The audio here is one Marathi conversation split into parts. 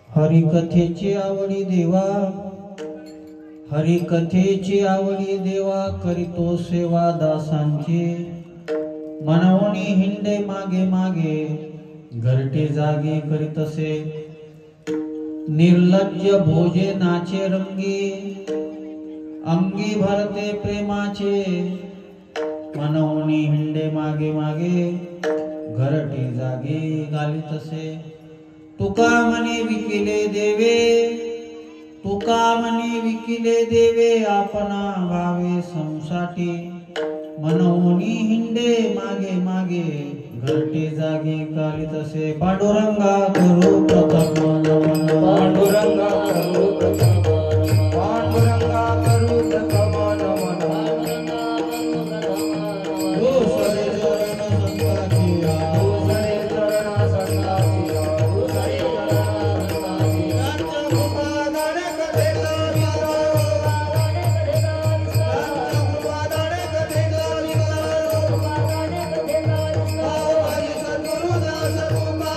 हरिकथेची आवडी देवा, हरिकथेची आवडी देवा, करीतो सेवा दासांची। मनवणी हिंडे मागे मागे, घरटे जागे करीतसे। निर्लज्ज भोजे नाचे रंगी, अंगी भरते प्रेमाचे। मनवणी हिंडे मागे मागे, घरटे जागे घालीतसे। तुका म्हणे विकिले देवे, तुका म्हणे विकिले देवे, आपणा भावे संसाठी। मनवणी हिंडे मागे मागे, घरटे जागे घालीतसे। पांडुरंगा करू प्रथम नमन, पांडुरंगा करू प्रथम नमन, पांडुरंगा करू प्रथम नमन। दुसरे चरण संताचिया, दुसरे चरण संताचिया, दुसरे चरण संताचिया। कृपा दाणे कथेला विसरा, कृपा दाणे कथेला विसरा, कृपा दाणे कथेला विसरा। हरी सद्गुरु दास कृपा,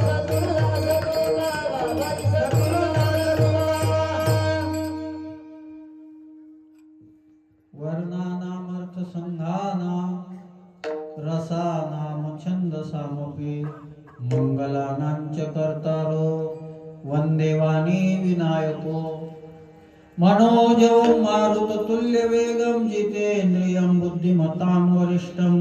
सद्गुरु दास कृपा, सद्गुरु दास कृपा। वर्णानामर्थ संधाना, रसानाम छंद सामपी। मंगलानांच कर्तारो, वंदे वाणी विनायको। मनोजव मारुत तुल्य वेगम, जितेन्द्रियं बुद्धिमतां वरिष्ठं।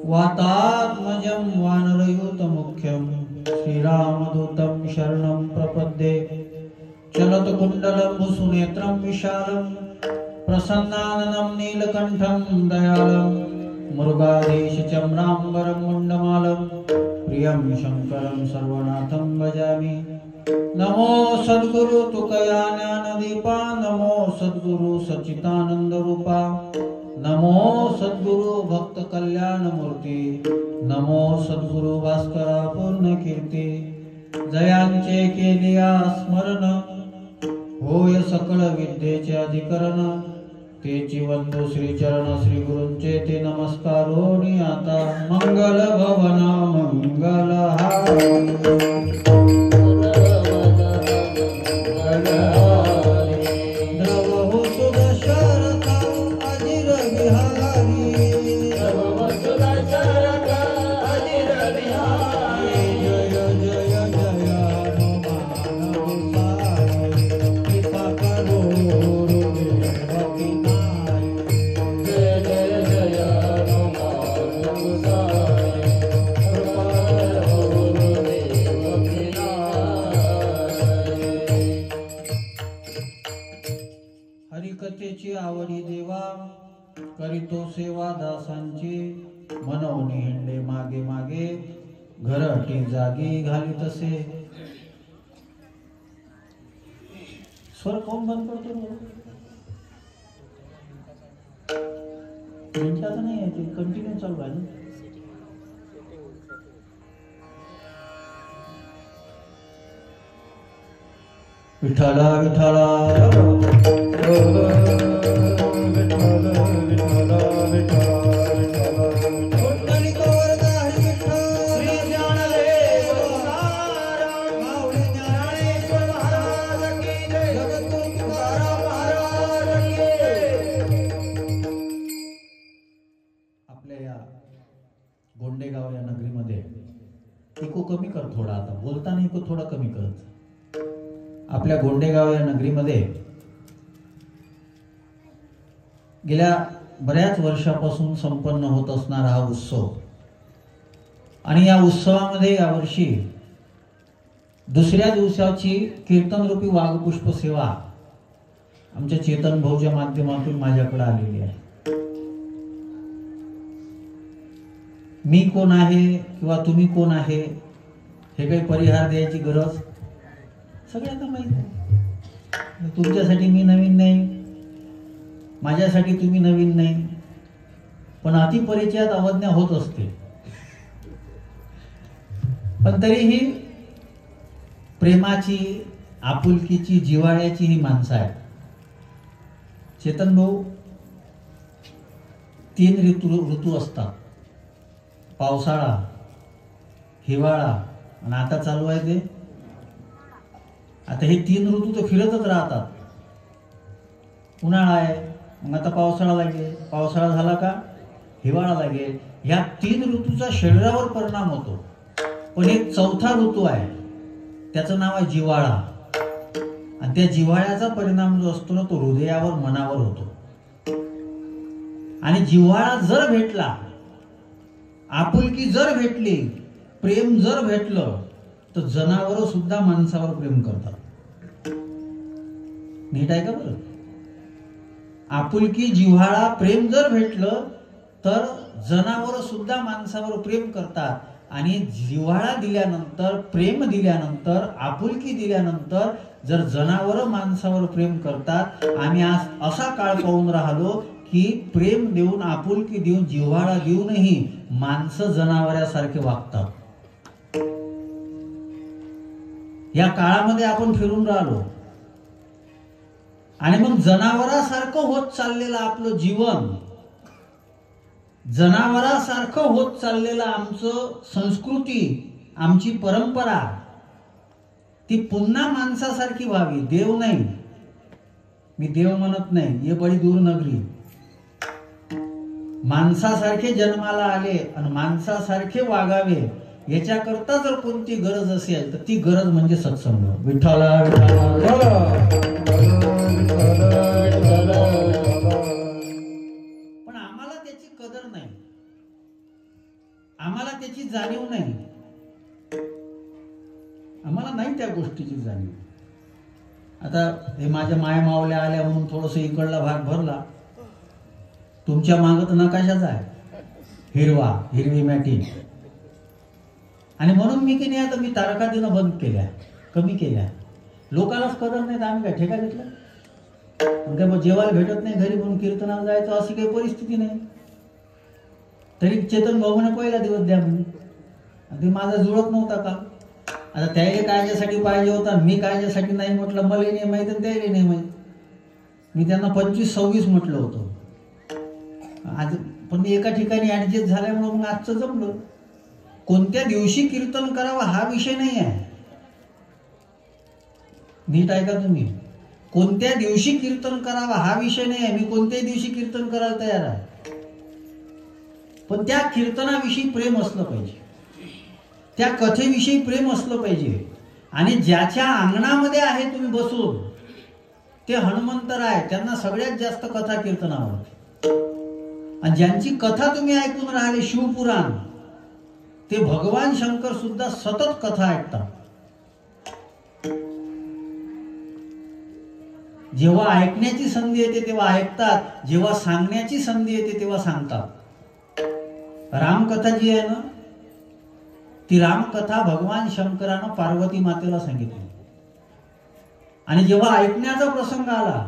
वातात्मजं वानरयूत मुख्यं, श्रीरामदूतं शरणं प्रपद्ये। चलत कुण्डलं सुनेत्रं विशालं, प्रसन्नाननं नीलकण्ठं दयालं। मृगाधीशचम्राम्बरं मुण्डमालं, प्रियं शङ्करं सर्वनाथं भजामि। नमो सद्गुरु तुकया ज्ञानदीपा, नमो सद्गुरु सच्चिदानंद रूपा। नमो सद्गुरु भक्त कल्याणमूर्ती, नमो सद्गुरु भास्करा पूर्ण कीर्ती। जयांचे केलिया स्मरण, होय सकळ विद्येचे अधिकरण। तेची वंदू श्री चरण श्री गुरूंचे, ते नमस्कारोनी आता। मंगल भवन मंगल हारी, द्रवहु सुदशरथ अजिर विहारी, द्रवहु सुदशरथ अजिर विहारी। जय जय जय हनुमान गोसाई, कृपा करो गुरुदेव विनाई। जय जय जय हनुमान गोसाई, कृपा करो गुरुदेव विनाई। हरिकथेची आवडी देवा, करीतो सेवा दासांची। मनवणी हिंडे मागे मागे, घरटी जागी घालीतसे। स्वर कोण बंद करतो? मिनिटाचं नाही आहे, ते कंटिन्यू चालू आहे ना। विठ्ठला विठ्ठला आपल्या या गोंडेगाव या नगरीमध्ये इको कमी कर थोडा, आता बोलताना इको थोडा कमी करत। आपल्या गोंडेगाव या नगरीमध्ये गेल्या बऱ्याच वर्षापासून संपन्न होत असणारा हा उत्सव, आणि या उत्सवामध्ये यावर्षी दुसऱ्या दिवसाची कीर्तनरूपी वाघपुष्प सेवा आमच्या चेतन भाऊच्या माध्यमातून माझ्याकडे आलेली आहे। मी कोण आहे किंवा तुम्ही कोण आहे हे काही परिहार द्यायची गरज सगळ्यांना माहिती आहे। तुमच्यासाठी मी नवीन नाही, माझ्यासाठी तुम्ही नवीन नाही, पण अतिपरिचयात अवज्ञा होत असते। पण तरीही प्रेमाची, आपुलकीची, जिव्हाळ्याची ही माणसं आहेत। चेतन भाऊ, 3 ऋतू असतात, पावसाळा, हिवाळा आणि आता चालू आहे ते. आता हे 3 ऋतू तर फिरतच राहतात. उन्हाळा आहे, मग आता पावसाळा लागेल, पावसाळा झाला का हिवाळा लागेल. ह्या 3 ऋतूचा शरीरावर परिणाम होतो. पण एक चौथा ऋतू आहे, त्याचं नाव आहे जिव्हाळा. आणि त्या जिव्हाळ्याचा परिणाम जो असतो ना, तो हृदयावर, मनावर होतो. आणि जिव्हाळा जर भेटला, आपुलकी जर भेटली, प्रेम जर भेटलं, तर जनावर सुद्धा माणसावर प्रेम करतात. नीट आहे का बरं? आपुलकी, जिव्हाळा, प्रेम जर भेटलं तर जनावर सुद्धा माणसावर प्रेम करतात. आणि जिव्हाळा दिल्यानंतर, प्रेम दिल्यानंतर, आपुलकी दिल्यानंतर जर जनावर माणसावर प्रेम करतात. आम्ही आज असा काळ पाहून राहिलो की प्रेम देऊन, आपुलकी देऊन, जिव्हाळा देऊनही माणसं जनावरासारखे वागतात. या काळामध्ये आपण फिरून राहिलो. आणि मग जनावरासारखं होत चाललेलं आपलं जीवन, जनावरासारखं होत चाललेलं आमचं संस्कृती, आमची परंपरा, ती पुन्हा माणसासारखी व्हावी. देव नाही, मी देव म्हणत नाही, ये बडी दूर नगरी. माणसासारखे जन्माला आले आणि माणसासारखे वागावे, याच्याकरता जर कोणती गरज असेल तर ती गरज म्हणजे सत्संग. विठ्ठल पण आम्हाला त्याची कदर नाही, आम्हाला त्याची जाणीव नाही, आम्हाला नाही त्या गोष्टीची जाणीव. आता हे माझ्या माय मावल्या आल्या म्हणून थोडस इकडला भाग भरला. तुमच्या मागत नकाशाच आहे, हिरवा, हिरवी मॅटी. आणि म्हणून मी की नाही, आता मी तारखा देणं बंद केल्या, कमी केल्या. लोकांनाच कदर नाही तर आम्ही काय ठेका घेतला? काय मग जेवायला भेटत नाही घरी म्हणून कीर्तनाला जायचं अशी काही परिस्थिती नाही. तरी चेतन भाऊने पहिला दिवस द्या म्हणून, ते माझा जुळत नव्हता का? आता त्याला कायच्यासाठी पाहिजे होता, मी कायच्यासाठी नाही म्हटलं, मला नाही माहित आणि त्याला नाही माहित. मी त्यांना 25-26 म्हटलं होतं आज. पण मी एका ठिकाणी ऍडजस्ट झाल्यामुळे मग आजचं जमलं. कोणत्या दिवशी कीर्तन करावं हा विषय नाही आहे. नीट ऐका तुम्ही, कोणत्या दिवशी कीर्तन करावं हा विषय नाही आहे. मी कोणत्याही दिवशी कीर्तन करायला तयार आहे. पण त्या कीर्तनाविषयी प्रेम असलं पाहिजे, त्या कथेविषयी प्रेम असलं पाहिजे. आणि ज्याच्या अंगणामध्ये आहे तुम्ही बसून, ते हनुमंतराय, त्यांना सगळ्यात जास्त कथा कीर्तन आवडते. आणि ज्यांची कथा तुम्ही ऐकून राहिले शिवपुराण, ते भगवान शंकर सुद्धा सतत कथा ऐकतात. जेव्हा ऐकण्याची संधी येते तेव्हा ऐकतात, जेव्हा सांगण्याची संधी येते तेव्हा सांगतात. रामकथा जी आहे ना, ती रामकथा भगवान शंकरानं पार्वती मातेला सांगितली. आणि जेव्हा ऐकण्याचा प्रसंग आला,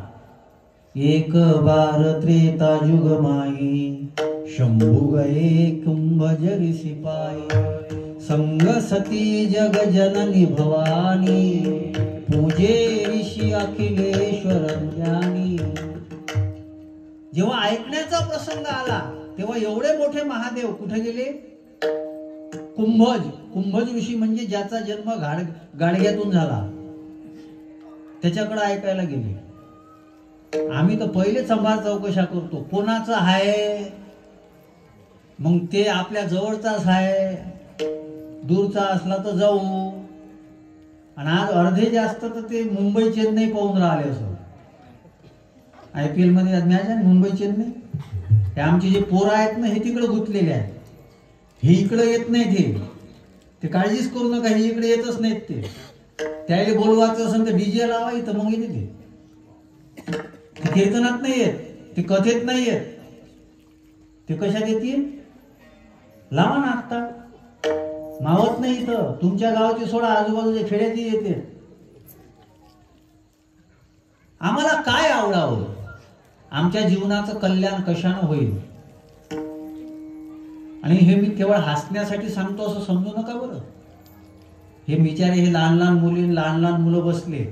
एक बार त्रेता युग माई, शंभू गए कुंभ जरी सिपाई, संग सती जग जननी भवानी, पूजे ऋषी अखिलेश्वर ज्ञानी. जेव्हा ऐकण्याचा प्रसंग आला तेव्हा एवढे मोठे महादेव कुठे गेले? कुंभज ऋषी म्हणजे ज्याचा जन्म गाडग्यातून झाला, त्याच्याकडे ऐकायला गेले. आम्ही तर पहिले संभार चौकशा करतो, कोणाचं आहे, मग ते आपल्या जवळचाच आहे, दूरचा असला तर जाऊ. आणि आज अर्धे जास्त तर ते मुंबई चेन्नई पाहून राहिले. असं IPL मध्ये मॅच आहे मुंबई चेन्नई, हे आमचे जे पोरं आहेत ना, हे तिकडे गुंतलेले आहेत. हे इकडे येत नाहीत. ते काळजीच करू नका, हे इकडे येतच नाहीत. ते त्याला बोलवायचं असेल तर DJ लावा, इथं मग येते. ते कीर्तनात नाही येत, ते कथेत नाही येत, ते कशात येतील? लावा ना, आता मावत नाही इथं. तुमच्या गावाची सोडा, आजूबाजूच्या खेड्याची येते. आम्हाला काय आवडावं? आमच्या जीवनाचं कल्याण कशानं होईल? आणि हे मी केवळ हसण्यासाठी सांगतो असं समजू नका बरं. हे बिचारे, हे लहान लहान मुली, लहान लहान मुलं बसले.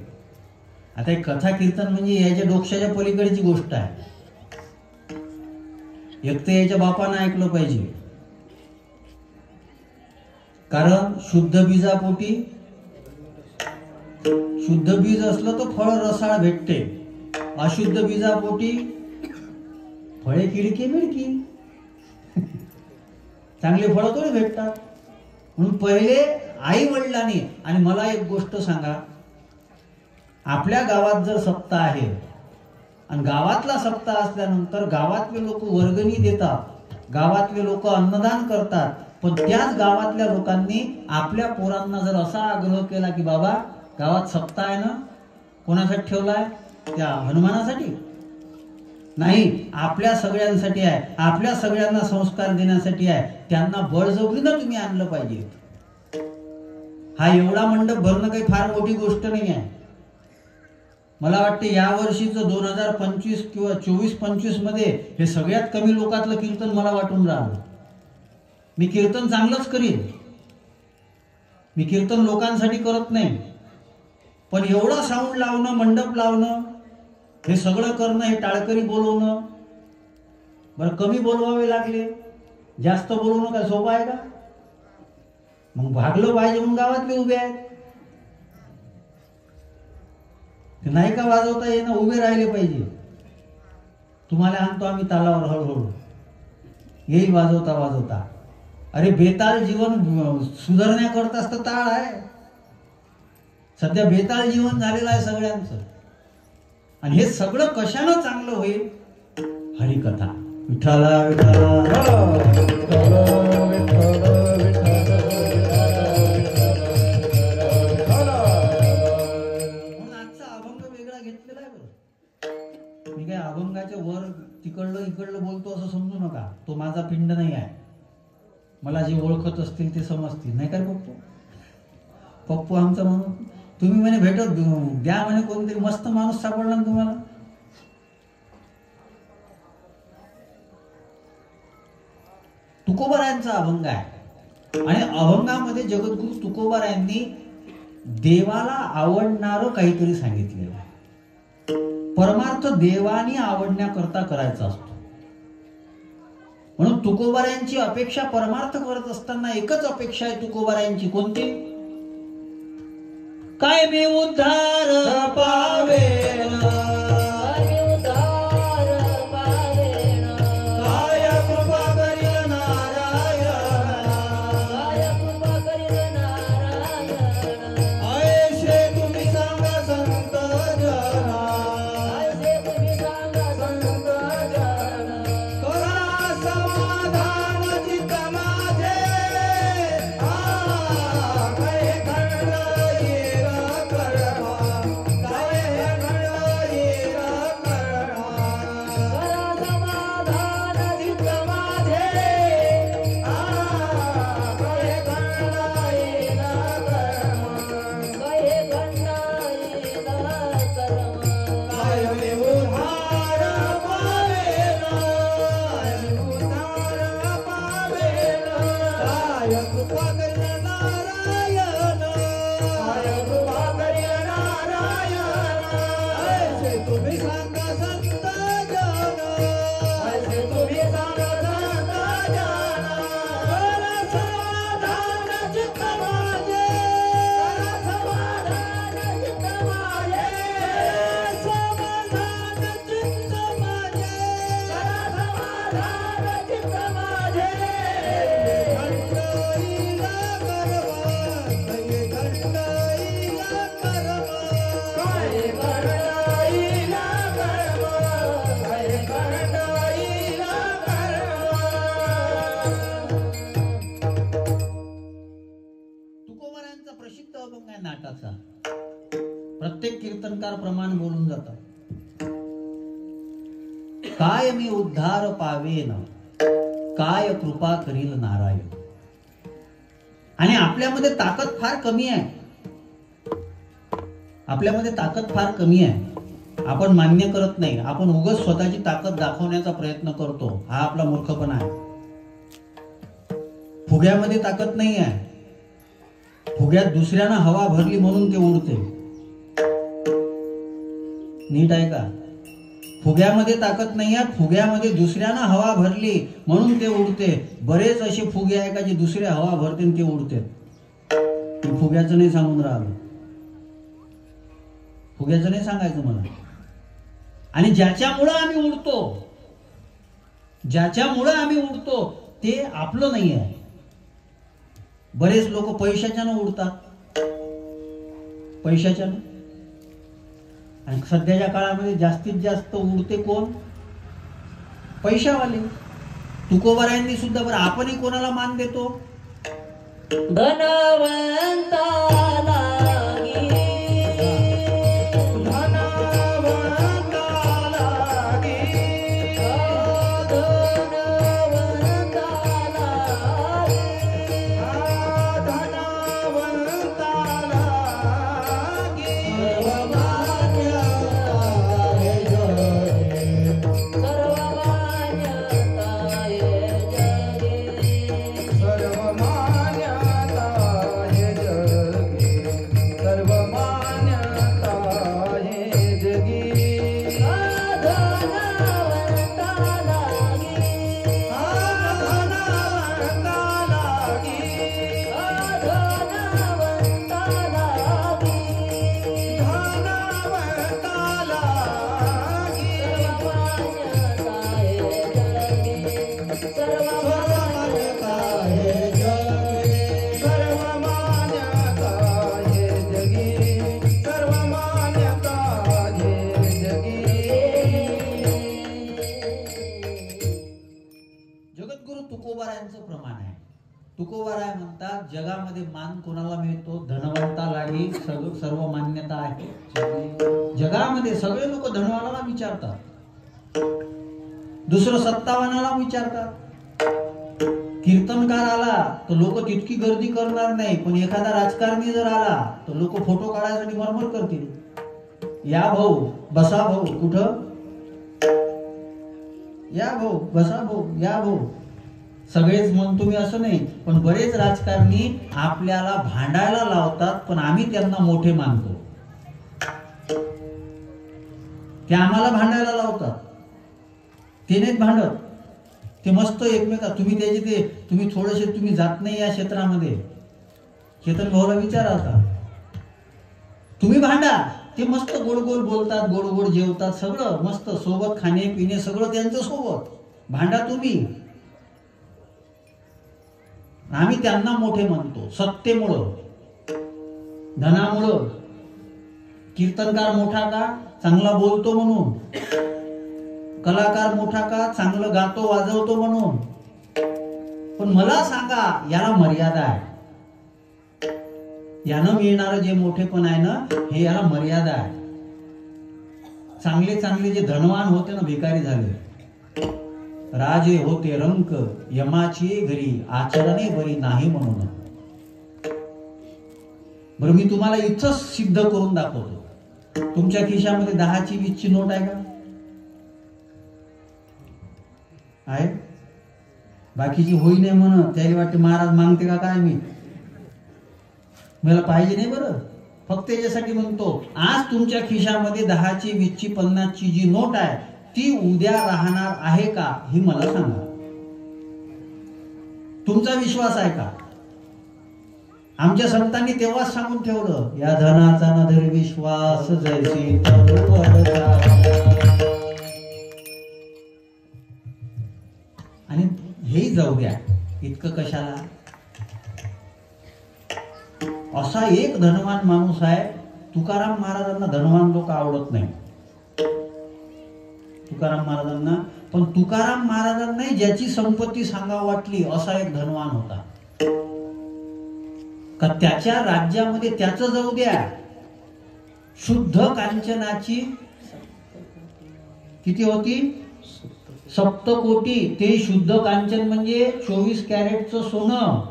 आता एक कथा कीर्तन म्हणजे याच्या डोक्याच्या पलीकडची गोष्ट आहे. एक तर याच्या बापानं ऐकलं पाहिजे, कारण शुद्ध बीजापोटी, शुद्ध बीज असलं तर फळ रसाळ भेटते, अशुद्ध बीजापोटी फळे किडकी मिडकी, चांगले फळं थोडे भेटतात. म्हणून पहिले आई वडिलांनी. आणि मला एक गोष्ट सांगा, आपल्या गावात जर सप्ताह आहे आणि गावातला सप्ताह असल्यानंतर गावातले लोक वर्गणी देतात, गावातले लोक अन्नदान करतात, पण त्याच गावातल्या लोकांनी आपल्या पोरांना जर असा आग्रह केला की बाबा गावात सप्ताह आहे ना, कोणासाठी ठेवलाय? त्या हनुमानासाठी नाही, आपल्या सगळ्यांसाठी आहे, आपल्या सगळ्यांना संस्कार देण्यासाठी आहे. त्यांना बळजबरीनं तुम्ही आणलं पाहिजे. हा एवढा मंडप भरणं काही फार मोठी गोष्ट नाही आहे. मला वाटते या वर्षीचं 2025 किंवा 24-25 मध्ये हे सगळ्यात कमी लोकातलं कीर्तन मला वाटून राहिलं. मी कीर्तन चांगलंच करीन, मी कीर्तन लोकांसाठी करत नाही, पण एवढं साऊंड लावणं, मंडप लावणं, हे सगळं करणं, हे टाळकरी बोलवणं, बरं कमी बोलवावे लागले, जास्त बोलवणं काय सोपं आहे का? मग भागलं पाहिजे म्हणून गावातले उभे आहेत. नाही का वाजवता येणं, उभे राहिले पाहिजे. तुम्हाला आणतो आम्ही तालावर हळूहळू, येईल वाजवता वाजवता. अरे बेताल जीवन सुधारण्याकरताच तर ताळ आहे. सध्या बेताल जीवन झालेलं आहे सगळ्यांचं. आणि हे सगळं कशानं चांगलं होईल? हरिकथा. विठ्ठला विठ्ठला अभंगाच्या वर तिकडलं इकडलं बोलतो असं समजू नका. तो माझा पिंड नाही आहे. मला जे ओळखत असतील ते समजतील, नाही काय पप्पू? पप्पू आमचा म्हणून तुम्ही म्हणे भेटत द्या म्हणे, कोणतरी मस्त माणूस सापडला ना तुम्हाला. तुकोबारायांचा अभंग आहे आणि अभंगामध्ये जगद्गुरु तुकोबारायांनी देवाला आवडणारं काहीतरी सांगितलेलं आहे. परमार्थ देवानी आवडण्याकरता करायचा असतो. म्हणून तुकोबारायांची अपेक्षा, परमार्थ करत असताना एकच अपेक्षा आहे तुकोबारायांची. कोणती? काय मी उद्धार पावेन, नाटाचा प्रत्येक कीर्तनकार प्रमाण बोलून जातात. काय मी उद्धार पावेन, काय कृपा करील नारायण. आणि आपल्यामध्ये ताकद फार कमी आहे. आपल्यामध्ये ताकद फार कमी आहे. आपण मान्य करत नाही. आपण उगाच स्वतःची ताकद दाखवण्याचा प्रयत्न करतो. हा आपला मूर्खपणा आहे. फुग्यामध्ये ताकद नाही आहे. फुग्यात दुसऱ्यानं हवा भरली म्हणून ते उडते. नीट आहे का? फुग्यामध्ये ताकद नाही आहे, फुग्यामध्ये दुसऱ्यानं हवा भरली म्हणून ते उडते. बरेच असे फुगे आहे का जे दुसऱ्या हवा भरते आणि ते उडते. मी फुग्याचं नाही सांगून राहिलो, फुग्याचं नाही सांगायचं मला. आणि ज्याच्यामुळं आम्ही उडतो ते आपलं नाही आहे. बरेच लोक पैशाच्यानं उडतात, पैशाच्यानं. आणि सध्याच्या काळामध्ये जास्तीत जास्त उडते कोण? पैशावाले. तुकोबारायांनी सुद्धा, बरं आपणही कोणाला मान देतो? धनवंताला तुकोबाराय म्हणतात, जगामध्ये मान कोणाला मिळतो? धनवंता लागी सर्व मान्यता आहे. जगामध्ये सगळे लोक धनवानाला विचारतात, दुसरं सत्तावानाला विचारतात. कीर्तनकार आला तर लोक तितकी गर्दी करणार नाही, पण एखादा राजकारणी जर आला तर लोक फोटो काढायसाठी मरमर करतील. या भाऊ, बसा भाऊ, कुठं? या भाऊ, बसा भाऊ, या भाऊ. सगळेच म्हणतो मी असं नाही, पण बरेच राजकारणी आपल्याला भांडायला लावतात, पण आम्ही त्यांना मोठे मानतो. ते आम्हाला भांडायला लावतात, ते नाहीत भांडत. ते मस्त एकमेका, तुम्ही त्याचे ते तुम्ही थोडेसे तुम्ही जात नाही या क्षेत्रामध्ये. चेतन भाऊला विचारा आता, तुम्ही भांडा. ते मस्त गोड गोड बोलतात, गोड गोड जेवतात, सगळं मस्त सोबत, खाणे पिणे सगळं त्यांचं सोबत. भांडा तुम्ही, आम्ही त्यांना मोठे मानतो. सत्तेमुळं, धनामुळं. कीर्तनकार मोठा का? चांगला बोलतो म्हणून. कलाकार मोठा का? चांगलं गातो वाजवतो म्हणून. पण मला सांगा, याला मर्यादा आहे. यानं मिळणारं जे मोठेपण आहे ना, हे याला मर्यादा आहे. चांगले चांगले जे धनवान होते ना, भिकारी झाले. राजे होते रंक, यमाची घरी आचरणे बरी नाही म्हणून. बरं, मी तुम्हाला इथंच सिद्ध करून दाखवतो. तुमच्या खिशामध्ये 10ची 20ची नोट आहे का? आहे? बाकीची होई नाही म्हणत, त्याला वाटते महाराज मागते का काय? मला पाहिजे नाही. बरं, फक्त याच्यासाठी म्हणतो, आज तुमच्या खिशामध्ये 10ची 20ची 50ची जी नोट आहे ती उद्या राहणार आहे का ही मला सांगा. तुमचा विश्वास आहे का? आमच्या संतांनी तेव्हाच सांगून ठेवलं, या धनाचा नधर विश्वास जैसी तरुवरचा. आणि हे जाऊ द्या, इतकं कशाला? असा एक धनवान माणूस आहे. तुकाराम महाराजांना धनवान लोक आवडत नाही. तुकाराम महाराजांना, पण तुकाराम महाराजांना ज्याची संपत्ती सांगा वाटली असा एक धनवान होता. का त्याच्या राज्यामध्ये त्याचं जाऊ द्या, शुद्ध कांचनाची किती होती? 7 ते शुद्ध कांचन म्हणजे 24 कॅरेटचं सोनं.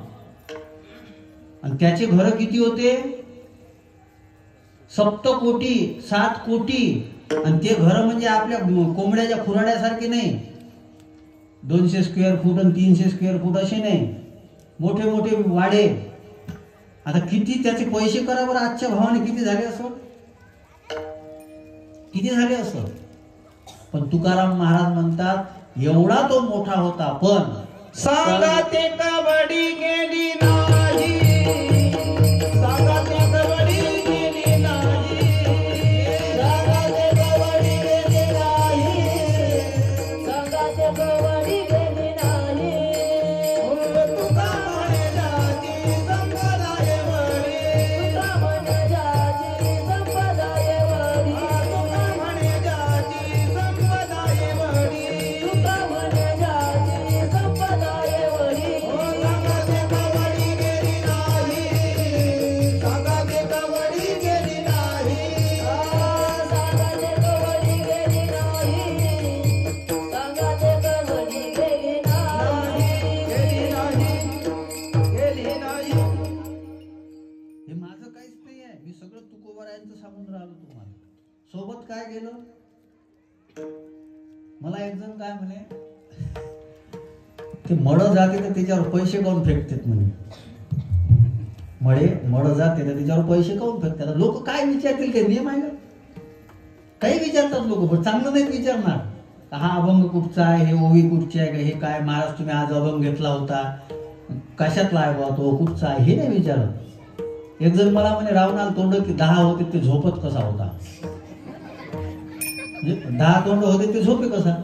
आणि त्याचे घर किती होते? 7 कोटी. आणि ते घर म्हणजे आपल्या कोंबड्याच्या खुराड्यासारखे नाही, 200 स्क्वेअर फूट आणि 300 स्क्वेअर फूट असे नाही, मोठे मोठे वाडे. आता किती त्याचे पैसे करा बरं, आजच्या भावाने किती झाले असं? किती झाले असं? पण तुकाराम महाराज म्हणतात एवढा तो मोठा होता पण सांगा ते कबड्डी गेली नाही, सांगा ते कबड्डी गेली नाही, सांगा ते कबड्डी गेली नाही, सांगा ते कबड्डी गेली नाही. तुका म्हणे जाती संप्रदाय वडी, तुका म्हणे जाती संप्रदाय वडी, तुका म्हणे जाती संप्रदाय वडी, तुका म्हणे जाती संप्रदाय वडी. सांगा ते कबड्डी गेली नाही, सांगा ते कबड्डी गेली नाही. सांगा ते कबड्डी गेली नाही, सांगा ते कबड्डी गेली नाही. हे माझं काहीच नाही आहे. मी सगळं तुकोबारायांचं सांगून राहिलो तुम्हाला. सोबत काय केलं मला एक जण काय म्हणे ते मड जाते तर त्याच्यावर पैसे काऊन फेकतात म्हणे. मड जाते तर त्याच्यावर पैसे काऊन फेकतात. लोक काय विचारतील काही नियम आहे का. काही विचारतात लोक पण चांगलं नाही विचारणार. हा अभंग कुठचा आहे, हे ओवी कुठची आहे का, हे काय महाराज तुम्ही आज अभंग घेतला होता कशातला आहे बा तो कुठचा आहे हे नाही विचारत. एक जण मला म्हणे रावणाला तोंड की 10 होते ते झोपत कसा होता. 10 तोंड होते ते झोपे कसा.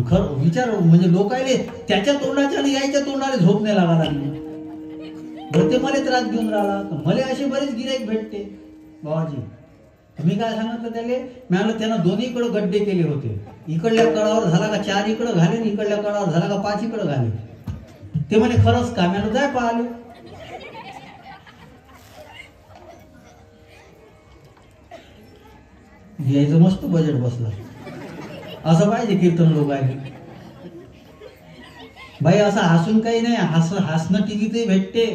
खरं विचार म्हणजे लोकायले त्याच्या तोंडाच्या आणि यायच्या तोंडाला झोप नाही लागा लागली. ते मला त्रास घेऊन राहिला. मला असे बरेच गिराईक भेटते बाबाजी. मी काय सांगितलं त्याले मी म्हणलं त्यानं दोन्हीकडे गड्डे केले होते. इकडल्या कडावर झाला का 4 इकडं घाले आणि इकडल्या कडावर झाला का 5 इकडं घाले. ते म्हणे खरंच का. मी जाय पाहिले. यायचं मस्त बजेट बसलं. असं पाहिजे कीर्तन लोक आहे बाई. असं हसून काही नाही. हसणं टीव्हीतही भेटते.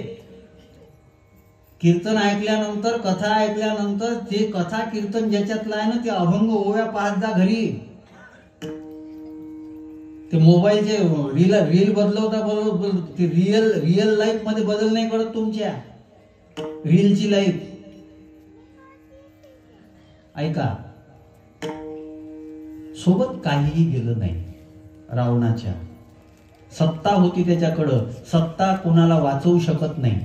कीर्तन ऐकल्यानंतर कथा ऐकल्यानंतर ते कथा कीर्तन ज्याच्यातलं आहे ना ते अभंग ओव्या पाहत जा घरी. ते मोबाईलचे रील बदलवता बरोबर ते रिअल लाईफ मध्ये बदल नाही करत तुमच्या रीलची लाईफ. ऐका सोबत काहीही गेलं नाही. रावणाच्या सत्ता होती त्याच्याकडं. सत्ता कोणाला वाचवू शकत नाही.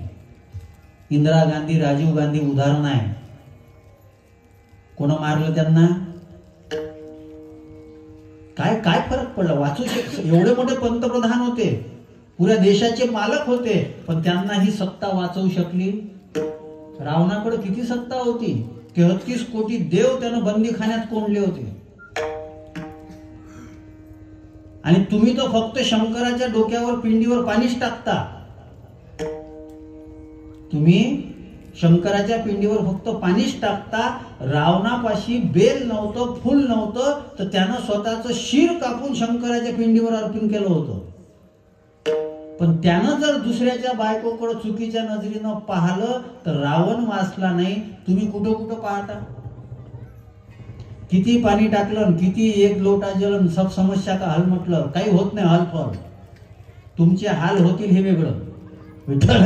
इंदिरा गांधी राजीव गांधी उदाहरण आहे. कोण मारलं त्यांना. काय काय फरक पडला. वाचू एवढे मोठे पंतप्रधान होते, पुऱ्या देशाचे मालक होते, पण त्यांना ही सत्ता वाचवू शकली. रावणाकडे किती सत्ता होती. 33 कोटी देव त्यानं बंदीखान्यात कोंडले होते. आणि तुम्ही तर फक्त शंकराच्या डोक्यावर पिंडीवर पाणीच टाकता. तुम्ही शंकराच्या पिंडीवर फक्त पाणीच टाकता. रावणापाशी बेल नव्हतं, फुल नव्हतं, तर त्यानं स्वतःचं शिर कापून शंकराच्या पिंडीवर अर्पण केलं होतं. पण त्यानं जर दुसऱ्याच्या बायकोकडे चुकीच्या नजरेनं पाहिलं तर रावण वाचला नाही. तुम्ही कुठं कुठं पाहता. किती पाणी टाकलं, किती एक लोटा जलन, सब समस्या का हल म्हटलं काही होत नाही. हल फळ तुमचे हाल होतील हे वेगळं. विठ्ठल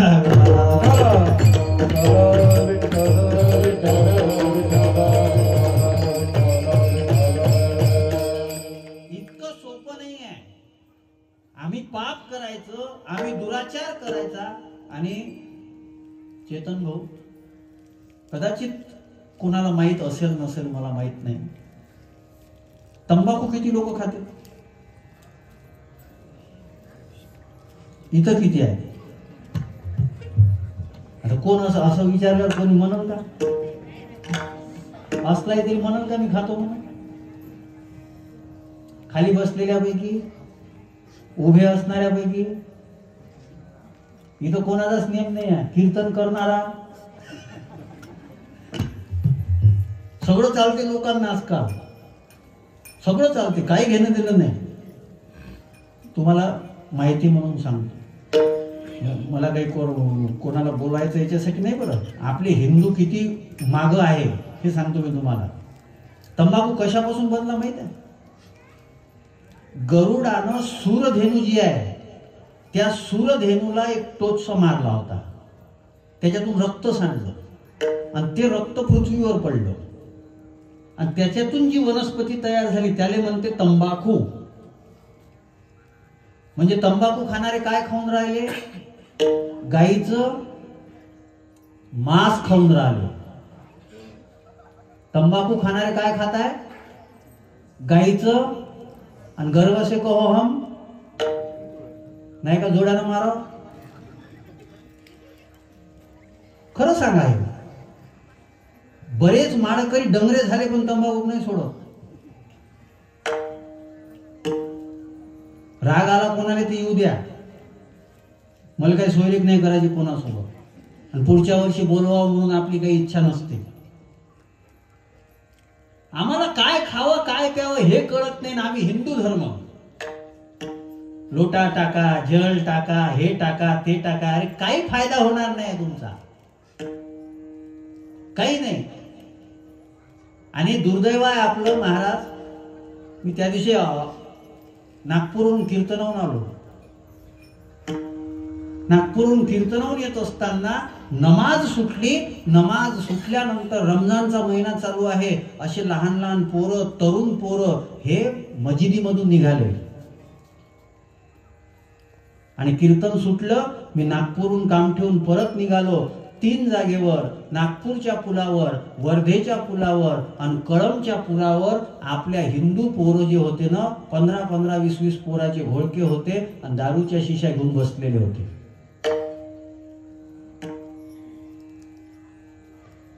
इतकं सोपं नाही आहे. आम्ही पाप करायचं, आम्ही दुराचार करायचा. आणि चेतन भाऊ कदाचित कोणाला माहित असेल नसेल मला माहित नाही, तंबाखू किती लोक खाते इथं किती आहे. आता कोण असं विचारल्यावर कोणी म्हणल का. असलाय तरी म्हणल का मी खातो म्हणून. खाली बसलेल्यापैकी उभे असणाऱ्यापैकी इथं कोणाचाच नियम नाही आहे. कीर्तन करणारा सगळं चालते लोकांना आजकाल. सगळं चालते, काही घेणं दिलं नाही. तुम्हाला माहिती म्हणून सांगतो. मला काही कोणाला बोलायचं याच्यासाठी नाही. बरं आपले हिंदू किती मागं आहे हे सांगतो मी तुम्हाला. तंबाखू कशापासून बनला माहित आहे. गरुडानं सूरधेनू जी आहे त्या सूरधेनूला एक टोचसा मारला होता. त्याच्यातून रक्त सांडलं आणि ते रक्त पृथ्वीवर पडलं. आणि त्याच्यातून जी वनस्पती तयार झाली त्याला म्हणते तंबाखू. म्हणजे तंबाखू खाणारे काय खाऊन राहिले? गाईचं मांस खाऊन राहिले. तंबाखू खाणारे काय खात आहे? गाईचं. आणि गर्व से कहो हम, नाही का जोड्यानं मारा. खरं सांगा, बरेच माळकरी डंगरे झाले पण तंबाखू नाही सोडत. राग आला कोणाला ते येऊ द्या, मला काही सोयरीक नाही करायची कोणासोबत. आणि पुढच्या वर्षी बोलवावं म्हणून आपली काही इच्छा नसते. आम्हाला काय खावं काय प्यावं हे कळत नाही ना. आम्ही हिंदू धर्म, लोटा टाका, जल टाका, हे टाका, ते टाका. अरे काही फायदा होणार नाही तुमचा, काही नाही. आणि दुर्दैव आहे आपलं महाराज. मी त्या दिवशी नागपूरहून कीर्तनावून आलो. नागपूरहून कीर्तनावून येत असताना नमाज सुटली. नमाज सुटल्यानंतर रमजानचा महिना चालू आहे, असे लहान लहान पोरं, तरुण पोरं हे मस्जिदीमधून निघाले. आणि कीर्तन सुटलं. मी नागपूरहून काम ठेवून परत निघालो. 3 जागेवर, नागपूरच्या पुलावर, वर्धेच्या पुलावर आणि कळंबच्या पुलावर आपल्या हिंदू पोरं जे होते ना, 15-15, 20-20 पोराचे घोळके होते आणि दारूच्या शिशा घेऊन बसलेले होते.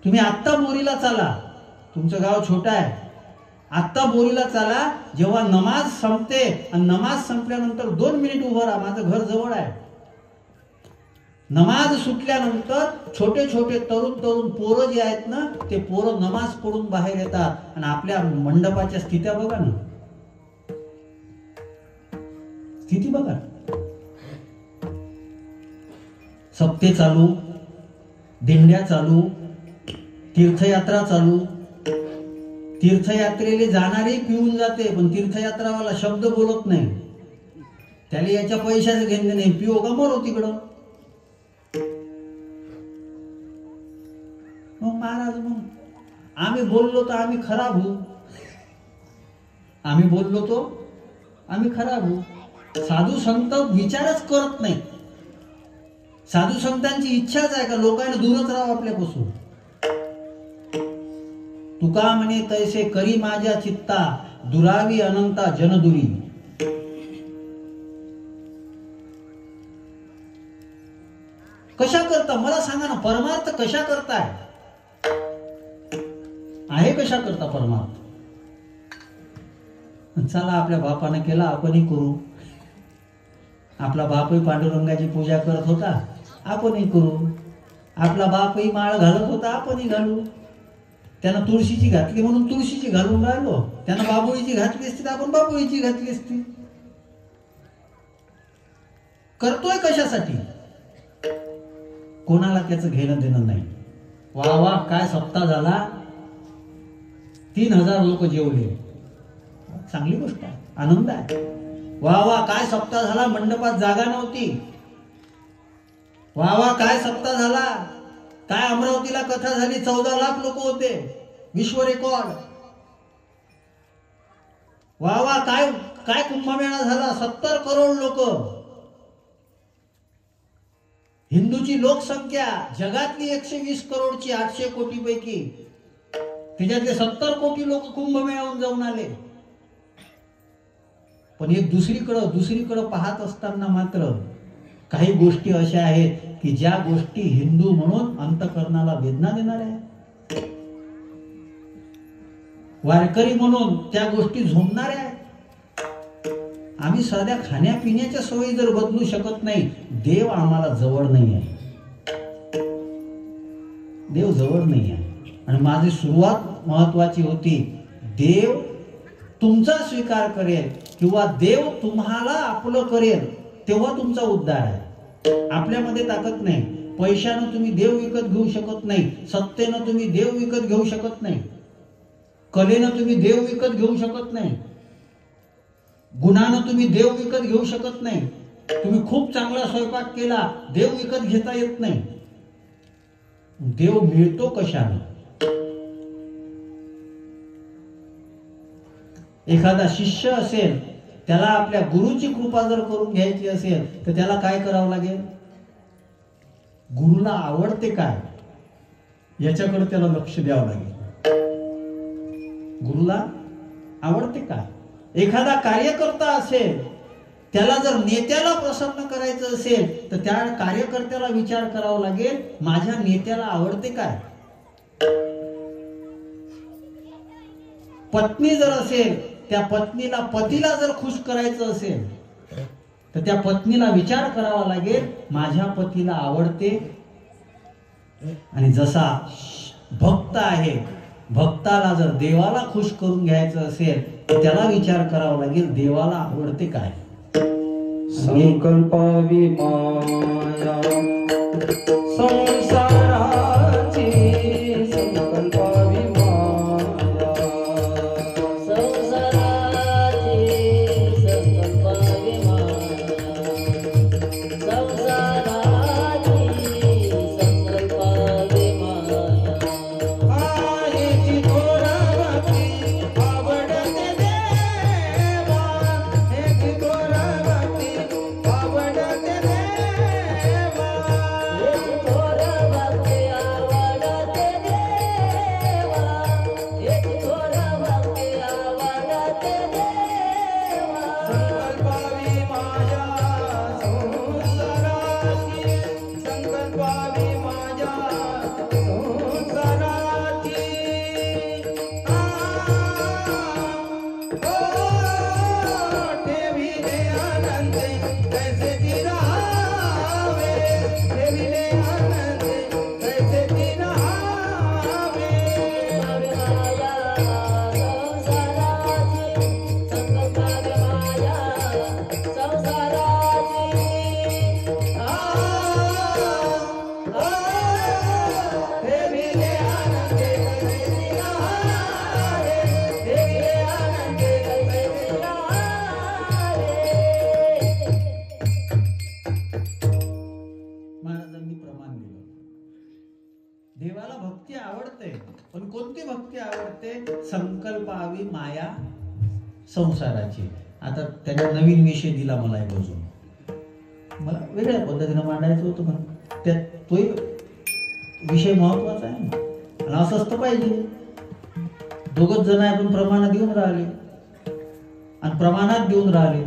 तुम्ही आत्ता बोरीला चाला, तुमचं गाव छोटं आहे, आत्ता बोरीला चाला. जेव्हा नमाज संपते आणि नमाज संपल्यानंतर 2 मिनिट उभं राहा, माझं घर जवळ आहे. नमाज सुटल्यानंतर छोटे छोटे तरुण पोरं जे आहेत ना, ते पोरं नमाज पढून बाहेर येतात. आणि आपल्या मंडपाच्या स्थित्या बघा ना, स्थिती बघा. सप्ते चालू, दिंड्या चालू, तीर्थयात्रा चालू. तीर्थयात्रेला जाणारे पिऊन जाते, पण तीर्थयात्रावाला शब्द बोलत नाही. त्याला याच्या पैशाचं घेणं नाही, पिओ का मरो तिकडं. महाराज मग आम्ही बोललो तर आम्ही खराब होऊ, आम्ही बोललो तो आम्ही खराब होऊ. साधू संत विचारच करत नाही. साधू संतांची इच्छाच आहे का लोकांना दूरच राहावं आपल्यापासून. तुका म्हणे तैसे करी माझ्या चित्ता, दुरावी अनंता जनदुरी. कशा करता मला सांगा ना, परमार्थ कशा करताय? आहे कशा करता परमार्थ? चला आपल्या बापाने केला आपणही करू. आपला बापही पांडुरंगाची पूजा करत होता, आपणही करू. आपला बापही माळ घालत होता, आपणही घालू. त्यानं तुळशीची घातली म्हणून तुळशीची घालून राहिलो. त्यानं बाबुळीची घातली असती तर आपण बाबुळीची घातली असती. करतोय कशासाठी? कोणाला त्याचं घेणं देणं नाही. वा वा काय सप्ताह झाला, 3000 लोक जेवले, चांगली गोष्ट आहे, आनंद आहे. वा वा काय सप्ताह झाला, मंडपात जागा नव्हती. वा वा काय सप्ताह झाला, काय अमरावतीला कथा झाली, 14 लाख लोक होते, विश्व रेकॉर्ड. वा वा काय काय कुंभमेळा झाला, 70 करोड लोक. हिंदूची लोकसंख्या जगातली 120 करोडची, 800 कोटी पैकी त्याच्यातले 70 कोटी लोक कुंभमेळ्याहून जाऊन आले. पण एक दुसरीकडं पाहत असताना मात्र काही गोष्टी अशा आहेत की ज्या गोष्टी हिंदू म्हणून अंतःकरणाला वेदना देणाऱ्या आहेत. वारकरी म्हणून त्या गोष्टी झोंबणाऱ्या आहेत. आम्ही साध्या खाण्यापिण्याच्या सवयी जर बदलू शकत नाही, देव आम्हाला जवळ नाही आहे. देव जवळ नाही आहे. आणि माझी सुरुवात महत्वाची होती, देव तुमचा स्वीकार करेल किंवा देव तुम्हाला आपलं करेल तेव्हा तुमचा उद्धार आहे. आपल्यामध्ये ताकद नाही. पैशानं तुम्ही देव विकत घेऊ शकत नाही, सत्तेनं तुम्ही देव विकत घेऊ शकत नाही, कलेनं तुम्ही देव विकत घेऊ शकत नाही, गुणानं तुम्ही देव विकत घेऊ शकत नाही. तुम्ही खूप चांगला स्वयंपाक केला, देव विकत घेता येत नाही. देव मिळतो कशाने? एखादा शिष्य असेल, त्याला आपल्या गुरुची कृपा जर करून घ्यायची असेल तर त्याला काय करावं लागेल? गुरुला आवडते काय याच्याकडे त्याला लक्ष द्यावं लागेल. गुरुला आवडते काय? एखादा कार्यकर्ता असेल, त्याला जर नेत्याला प्रसन्न करायचं असेल तर त्या कार्यकर्त्याला विचार करावा लागेल, माझ्या नेत्याला आवडते काय? पत्नी जर असेल, त्या पत्नीला पतीला जर खुश करायचं असेल तर त्या पत्नीला विचार करावा लागेल, माझ्या पतीला आवडते. आणि जसा भक्त आहे, भक्ताला जर देवाला खुश करून घ्यायचं असेल तर त्याला विचार करावा लागेल, देवाला आवडते काय? संकल्पावी माया संसाराची, संकल्पावी माया संसाराची, संकल्पावी माया संसाराची, संकल्पावी माया आईची थोरावती आवडते देवा, हेची थोरावती आवडते देवा, हेची थोर भक्ती आवडते देवा, हेची थोर भक्ती आवडते देवा संकल्पावी माया संसाराची, संकल्पावी माया संसाराची. ठेविले आनंदे कैसे राहावे, ठेविले आनंदे कैसे राहावे. माया संसाराची, संकल्पावी माया संसाराची ठेविले आनंदे कैसे राहावे, ठेविले आनंदे कैसे महाराजांनी प्रमाण दिलं. देवाला भक्ती आवडते, पण कोणती भक्ती आवडते? संकल्पावी माया संसाराची. आता त्याने नवीन विषय दिला मला एक अजून, मला वेगळ्या पद्धतीनं मांडायचं होतं, पण त्यात तोही विषय महत्वाचा आहे ना, आणि असं असतं पाहिजे. दोघच जण आपण प्रमाणात देऊन राहिले आणि प्रमाणात देऊन राहिले.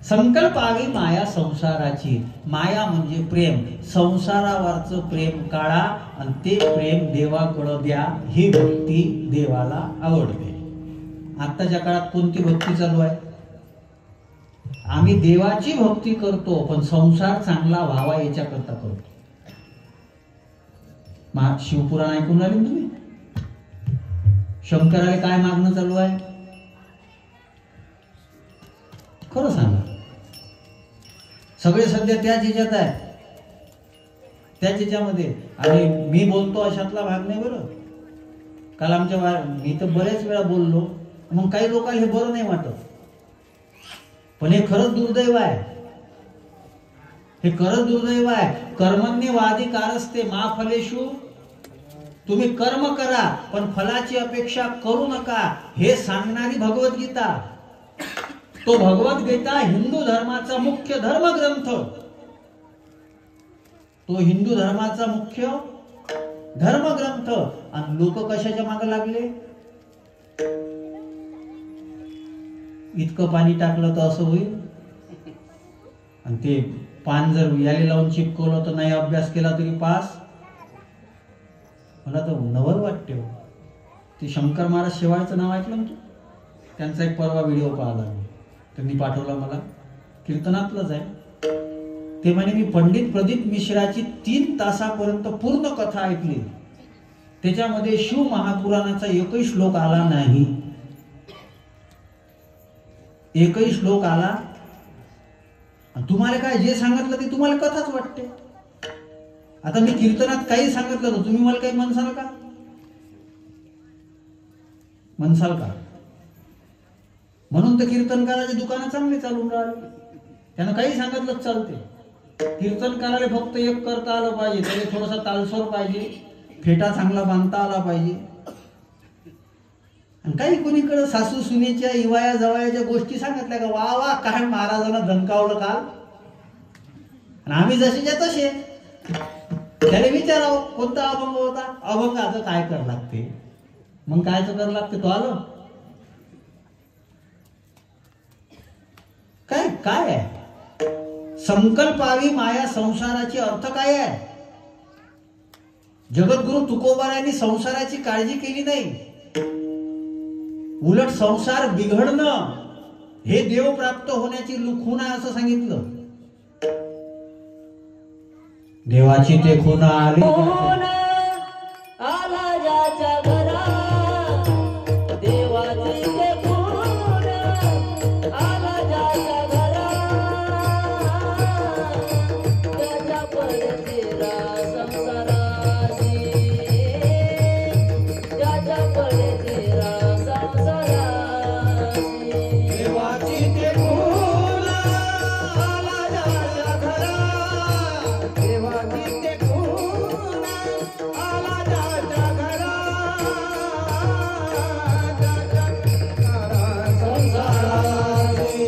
संकल्पावी माया संसाराची. माया म्हणजे प्रेम, संसारावरचं प्रेम काढा आणि ते प्रेम देवाकडं द्या. ही भक्ती देवाला आवडते. आत्ताच्या काळात कोणती भक्ती चालू आहे? आम्ही देवाची भक्ती करतो, पण संसार चांगला व्हावा याच्याकरता करतो. शिवपुराण ऐकून राहिले ना तुम्ही? शंकराला काय मागणं चालू आहे? खरं सांगा. सगळे सध्या त्याच ह्याच्यात आहे, त्याच ह्याच्यामध्ये. आणि मी बोलतो अशातला भाग नाही बरं. काल मी तर बरेच वेळा बोललो, मग काही लोकांना हे बरं नाही वाटत, पण हे खरंच दुर्दैव आहे. हे खरंच दुर्दैव आहे. कर्मण्यवादी कारस्ते मा फलेषु. तुम्ही कर्म करा पण फलाची अपेक्षा करू नका, हे सांगणारी भगवद्गीता. तो भगवद्गीता हिंदू धर्माचा मुख्य धर्मग्रंथ. तो हिंदू धर्माचा मुख्य धर्मग्रंथ. आणि लोक कशाच्या मागे लागले? इतकं पाणी टाकलं तर असं होईल, आणि ते पान जर याले लावून चिपकवलं तर नाही अभ्यास केला तरी पास. मला तर नवल वाटते. ते शंकर महाराज शेवाळचं नाव ऐकलं ना तू? त्यांचा एक परवा व्हिडिओ पाहिला मी, त्यांनी पाठवला मला, कीर्तनातलंच आहे. ते म्हणे मी पंडित प्रदीप मिश्राची 3 तासापर्यंत पूर्ण कथा ऐकली. त्याच्यामध्ये शिव महापुराणाचा एकही श्लोक आला नाही. एकही श्लोक आला. तुम्हाला काय जे सांगितलं ते तुम्हाला कथाच वाटते. आता मी कीर्तनात काही सांगितलं तर तुम्ही मला काही म्हणसाल का? म्हणसाल का? म्हणून तर कीर्तनकाराची दुकानं चांगली चालून राहिली. त्यानं काही सांगितलं चालते. कीर्तनकाराला फक्त एक करता आलं पाहिजे, त्याला थोडासा तालस्वर पाहिजे, फेटा चांगला बांधता आला पाहिजे. आणि काही कोणीकडे सासू सुनेच्या इवाया जवायाच्या गोष्टी सांगितल्या का, वा वा काय महाराजांना धमकावलं काल, आणि आम्ही जसेच्या तसे. त्याला विचारावं कोणता अभंग होता, अभंगाचं काय कर लागते, मग कायचं कर लागते तो आलं काय काय आहे. संकल्पावी माया संसाराची अर्थ काय आहे. जगद्गुरु तुकोबारायांनी संसाराची काळजी केली नाही, उलट संसार बिघडणं हे देव प्राप्त होण्याची लुखुण आहे असं सांगितलं. देवाची ते खून आली कोण आला ज्याच्या घरात, देवाची ते कोण आला ज्याच्या घरात, त्याच्या पडतेला संसाराची, त्याच्या पडतेला संसाराची. देवाची ते खून आला ज्याच्या घरात, देवाची ते खून आला ज्याच्या घरात, त्याच्या संसाराची,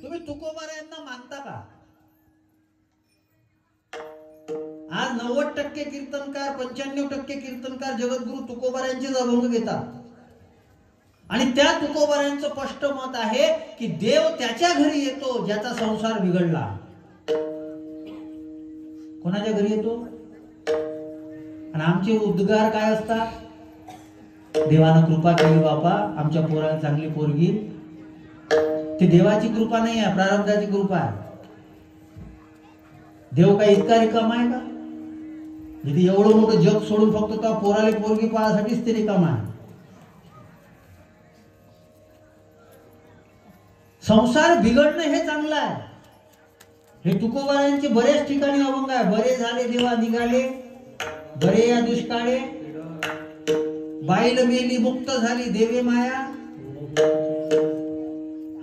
तुम्ही तुकोबारायांना मानता का. आज 90% कीर्तनकार 95% कीर्तनकार जगद्गुरु तुकोबारायांचेच अभंग घेतात, आणि त्या तुकोबारायांचं स्पष्ट मत आहे की देव त्याच्या घरी येतो ज्याचा संसार बिघडला. कोणाच्या घरी येतो. आणि आमचे उद्गार काय असतात, देवानं कृपा केली बापा आमच्या पोराला चांगली पोरगी. ती देवाची कृपा नाही आहे, प्रारब्धाची कृपा आहे. देव काय इतका रिकामा आहे का, जिथे एवढं मोठं जग सोडून फक्त त्या पोराला पोरगी पाहासाठीच ते रिकामा आहे. संसार बिघडणं हे चांगलं आहे. हे तुकोबारायांचे बरेच ठिकाणी अभंग आहे. बरे झाले देवा निघाले, बरे या दुष्काळे, बाईल मेली मुक्त झाली देवे माया.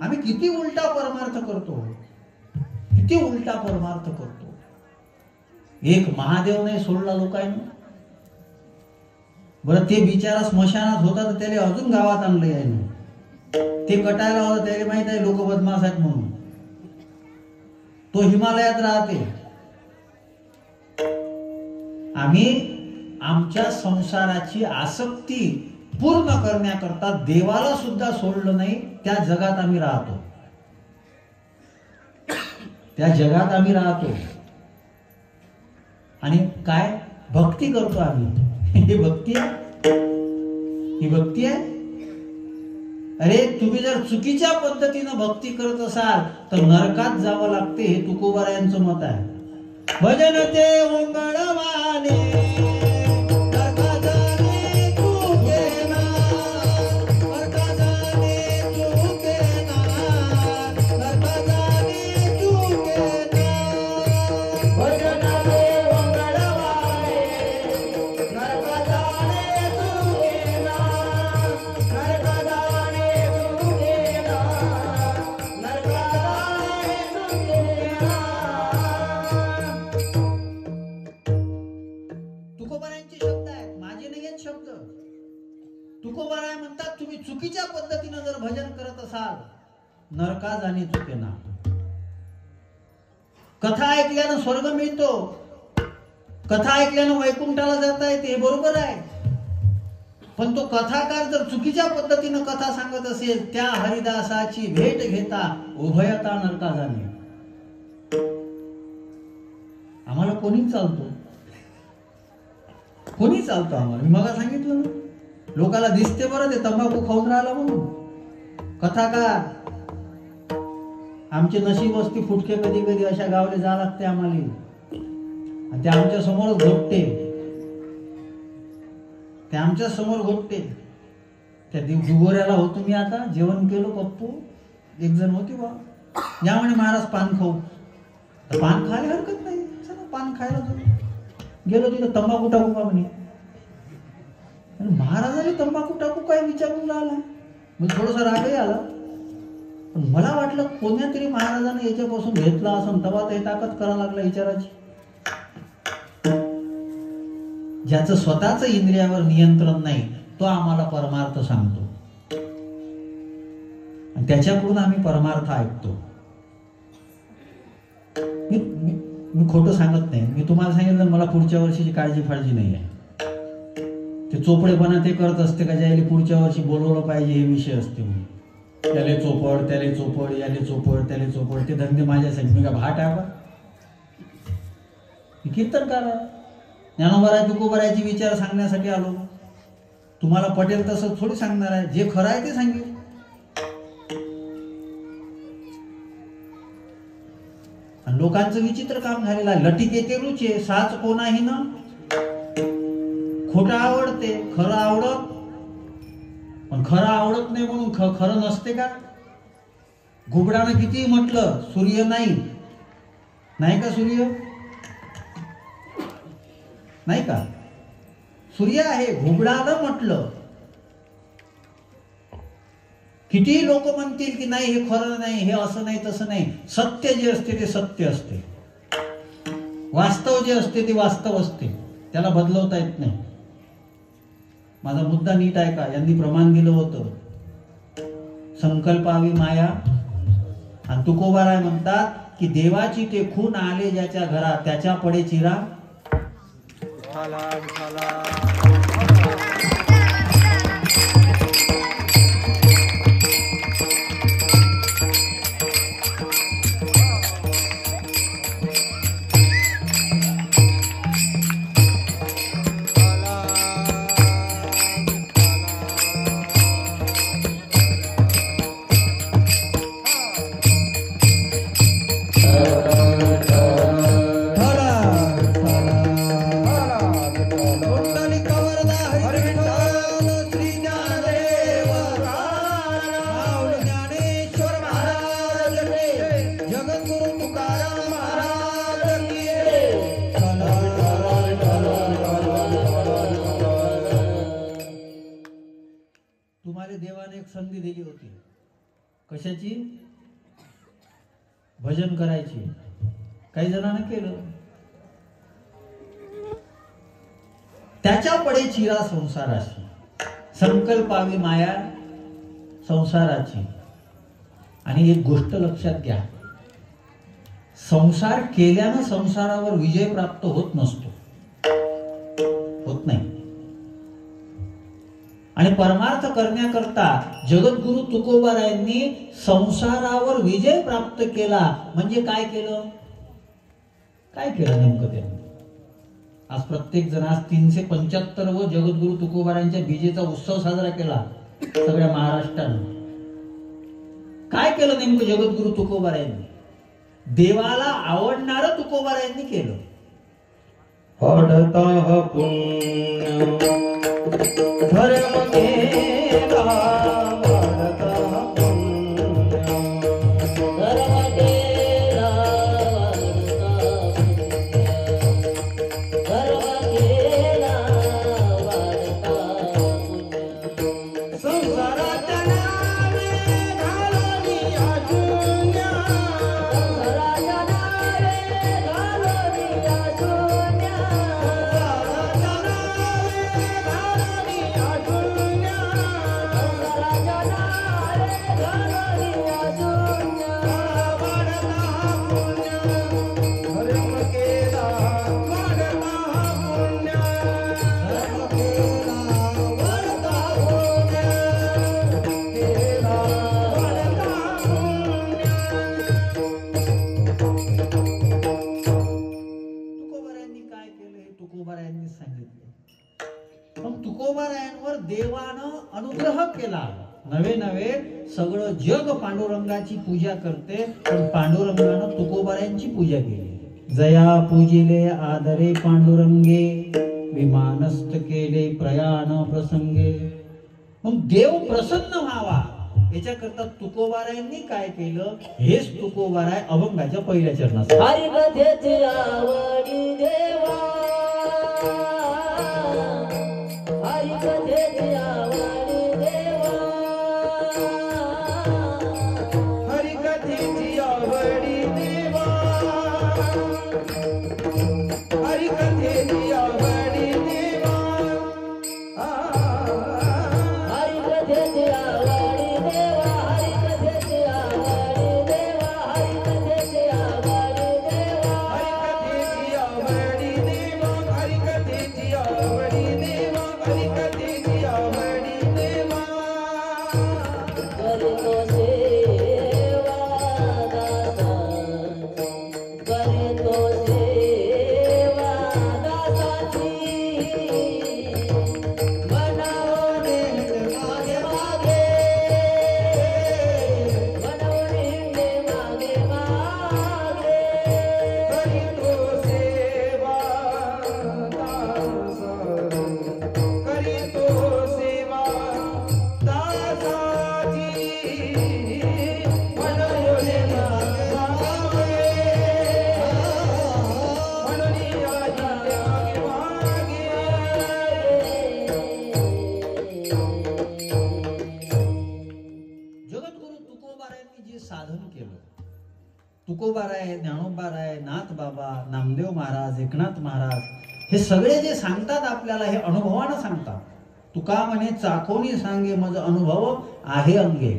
आम्ही किती उलटा परमार्थ करतो, किती उलटा परमार्थ करतो. एक महादेव नाही सोडला लोकांनी. बरं ते बिचारा स्मशानात होता तर त्याला अजून गावात आणलं यायनं. ते कटायला होतं त्याला माहित आहे लोक बदमाश आहेत म्हणून. तो हिमालयात राहते. आम्ही आमच्या संसाराची आसक्ती पूर्ण करण्याकरता देवाला सुद्धा सोडलं नाही. त्या जगात आम्ही राहतो, त्या जगात आम्ही राहतो. आणि काय भक्ती करतो आम्ही. ही भक्ती आहे, ही भक्ती आहे. अरे तुम्ही जर चुकीच्या पद्धतीनं भक्ती करत असाल तर नरकात जावं लागते. हे तुकोबारायांचं मत आहे. भजन ते ओंगळवाने नरका जाणे चुके ना, नरका जाणे चुके ना, नरका जाणे चुके ना. भजन देव मंगळवारे, नरका जाणे चुके ना, नरका जाणे चुके ना, नरका जाणे चुके ना. तुकोबारायांचे शब्द आहेत, माझे नाही आहेत शब्द. तुकोबाराय म्हणतात तुम्ही चुकीच्या पद्धतीनं जर भजन करत असाल नरका जाणे चुके ना. कथा ऐकल्यानं स्वर्ग मिळतो, कथा ऐकल्यानं वैकुंठाला जाता येते, हे बरोबर आहे. पण तो कथाकार जर चुकीच्या पद्धतीनं कथा सांगत असेल, त्या हरिदासाची भेट घेता उभयता नरका जाणे. आम्हाला कोणी चालतो, कोणी चालतो आम्हाला. मी मगा सांगितलं ना, लोकाला दिसते बरं ते तंबाखू खाऊन राहिला म्हणून. कथाकार आमचे नशीब असते फुटके कधी कधी अशा गावले जा लागते आम्हाला. आणि ते आमच्या समोरच घोटते, ते आमच्या समोर घोटते. त्या दुगोऱ्याला होतो मी आता, जेवण केलो पप्पू एक जण होती बा, या म्हणे महाराज पान खाऊ. तर पान खायला हरकत नाही, चला पान खायला जाऊ. गेलो तिथं तंबाखू टाकू का म्हणे. महाराजाने तंबाखू टाकू काय विचारून राहिला. मग थोडासा रागही आला. पण मला वाटलं कोण्या तरी महाराजांना याच्यापासून घेतला असं, तेव्हा ते ताकद करायला लागला विचाराची. ज्याचं स्वतःच इंद्रियावर नियंत्रण नाही तो आम्हाला परमार्थ सांगतो आणि त्याच्याकडून आम्ही परमार्थ ऐकतो. मी खोटं सांगत नाही. मी तुम्हाला सांगितलं मला पुढच्या वर्षीची काळजी फाळजी नाही आहे. ते चोपडेपणा ते करत असते का ज्याला पुढच्या वर्षी बोलवलं पाहिजे हे विषय असते म्हणून. त्याले चोपड, त्याले चोपड, याले चोपड, त्याले चोपड, ते धंदे माझ्यासाठी. मी का भाट आहे बा? कीर्तनकार आहे, ज्ञानोबराय तुकोबरायचे विचार सांगण्यासाठी आलो. तुम्हाला पटेल तसं थोडी सांगणार आहे. जे खरं आहे ते सांगेल. लोकांचं विचित्र काम झालेलं आहे. लटिके ते रुचे साच कोणाही न. खोटं आवडते, खरं आवडत, पण खरं आवडत नाही म्हणून खरं नसते का? घुबडानं किती म्हटलं सूर्य नाही, नाही का? सूर्य नाही का? सूर्य आहे. घुबडानं म्हटलं. किती लोक म्हणतील की नाही हे खरं नाही, हे असं नाही तसं नाही. सत्य जे असते ते सत्य असते. वास्तव जे असते ते वास्तव असते. त्याला बदलवता येत नाही. माझा मुद्दा नीट आहे का? यांनी प्रमाण दिलं होतं संकल्पावी माया. आणि तुकोबाराय म्हणतात की देवाची ते खून आले ज्याच्या घरात त्याच्या पडे चिरा. देवाने एक संधी दिली होती. कशाची? भजन करायची. काही जणांना केलं. त्याच्या पडे चिरा संसाराची. संकल्पावी माया संसाराची. आणि एक गोष्ट लक्षात घ्या, संसार केल्यानं संसारावर विजय प्राप्त होत नसतो, होत नाही. आणि परमार्थ करण्याकरता जगद्गुरु तुकोबारायांनी संसारावर विजय प्राप्त केला. म्हणजे काय केलं? काय केलं नेमकं त्यांनी? आज प्रत्येक जण आज 375 व जगद्गुरु तुकोबारायांच्या बीजेचा उत्सव साजरा केला सगळ्या महाराष्ट्रानं. काय केलं नेमकं जगद्गुरु तुकोबारायांनी? देवाला आवडणारं तुकोबारायांनी केलं. पडता पुण्य धर्म केला, पडता पुण्य धर्म केला, धर्म केला, संसाराच्या नावे घालवली अशून्य, संसाराच्या नावे घालवली अशून्य, तुकोबारायांनी सांगितलं. पण तुकोबारायांवर देवानं अनुग्रह केला. नवे नवे सगळं जग पांडुरंगाची पूजा करते, पण पांडुरंगानं तुकोबारायांची पूजा केली. जया पूजिले आदरे पांडुरंगे, विमानस्थ केले प्रयाण प्रसंगे. मग देव प्रसन्न व्हावा याच्याकरता तुकोबारायांनी काय केलं? हेच तुकोबाराय अभंगाच्या पहिल्या चरणात. हरिकथेची आवडी देवा, हरिकथेची आवडी देवा, तुकोबाराय, ज्ञानोबाराय, नाथ बाबा, नामदेव महाराज, एकनाथ महाराज हे सगळे जे सांगतात आपल्याला हे अनुभवानं सांगतात. तुका म्हणे चाकोनी सांगे मज अनुभव आहे अंगे.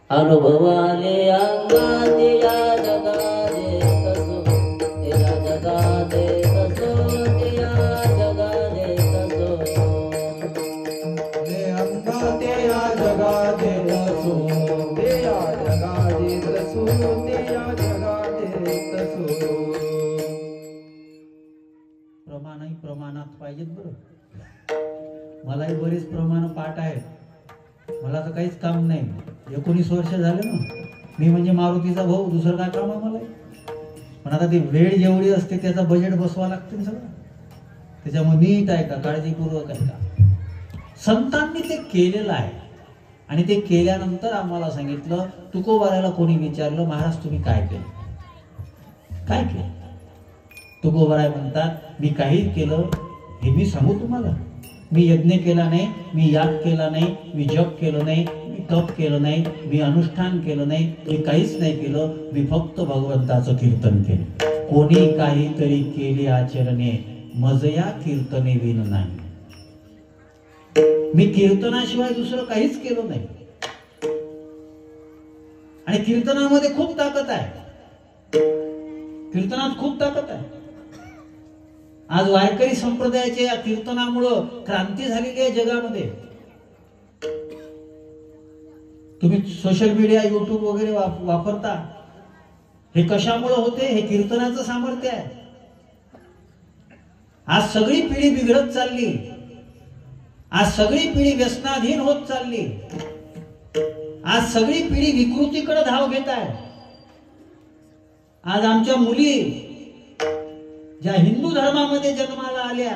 अनुभवाले अंगाते या जगाले तसो, या जगाले तसो, या जगाले तसो. ते अंगा ते या जगाते तसो, ते या जगाते तसो, ते या जगाते तसो. प्रमाणही प्रमाणात पाहिजेत बरं. मलाही बरेच प्रमाण पाठ आहेत. मला तर काहीच काम नाही. 19 वर्ष झाले ना. मी म्हणजे मारुतीचा भाऊ, दुसरं काय काम आहे मला. पण आता ती वेळ जेवढी असते त्याचा बजेट बसवा लागते ना सगळं. त्याच्यामुळे नीट आहे का, काळजीपूर्वक आहे का. संतांनी ते केलेलं आहे आणि ते केल्यानंतर आम्हाला सांगितलं. तुकोबाराला कोणी विचारलं, महाराज तुम्ही काय केलं, काय केलं. तुकोबाराय म्हणतात मी काही केलं हे मी सांगू तुम्हाला. मी यज्ञ केला नाही, मी याग केला नाही, मी जप केलं नाही, मी तप केलं नाही, मी अनुष्ठान केलं नाही, मी काहीच नाही केलं. मी फक्त भगवंताचं कीर्तन केलं. कोणी काहीतरी केले आचरणे मजया कीर्तने विन नाही. मी कीर्तनाशिवाय दुसरं काहीच केलं नाही. आणि कीर्तनामध्ये खूप ताकद आहे. कीर्तनात खूप ताकद आहे. आज वारकरी संप्रदायाच्या या कीर्तनामुळं क्रांती झालेली आहे जगामध्ये. तुम्ही सोशल मीडिया, युट्यूब वगैरे वापरता. हे कशामुळे होते? हे कीर्तनाचं सामर्थ्य आहे. आज सगळी पिढी बिघडत चालली. आज सगळी पिढी व्यसनाधीन होत चालली. आज सगळी पिढी विकृतीकडे धाव घेत आहे. आज आमच्या मुली ज्या हिंदू धर्मामध्ये जन्माला आल्या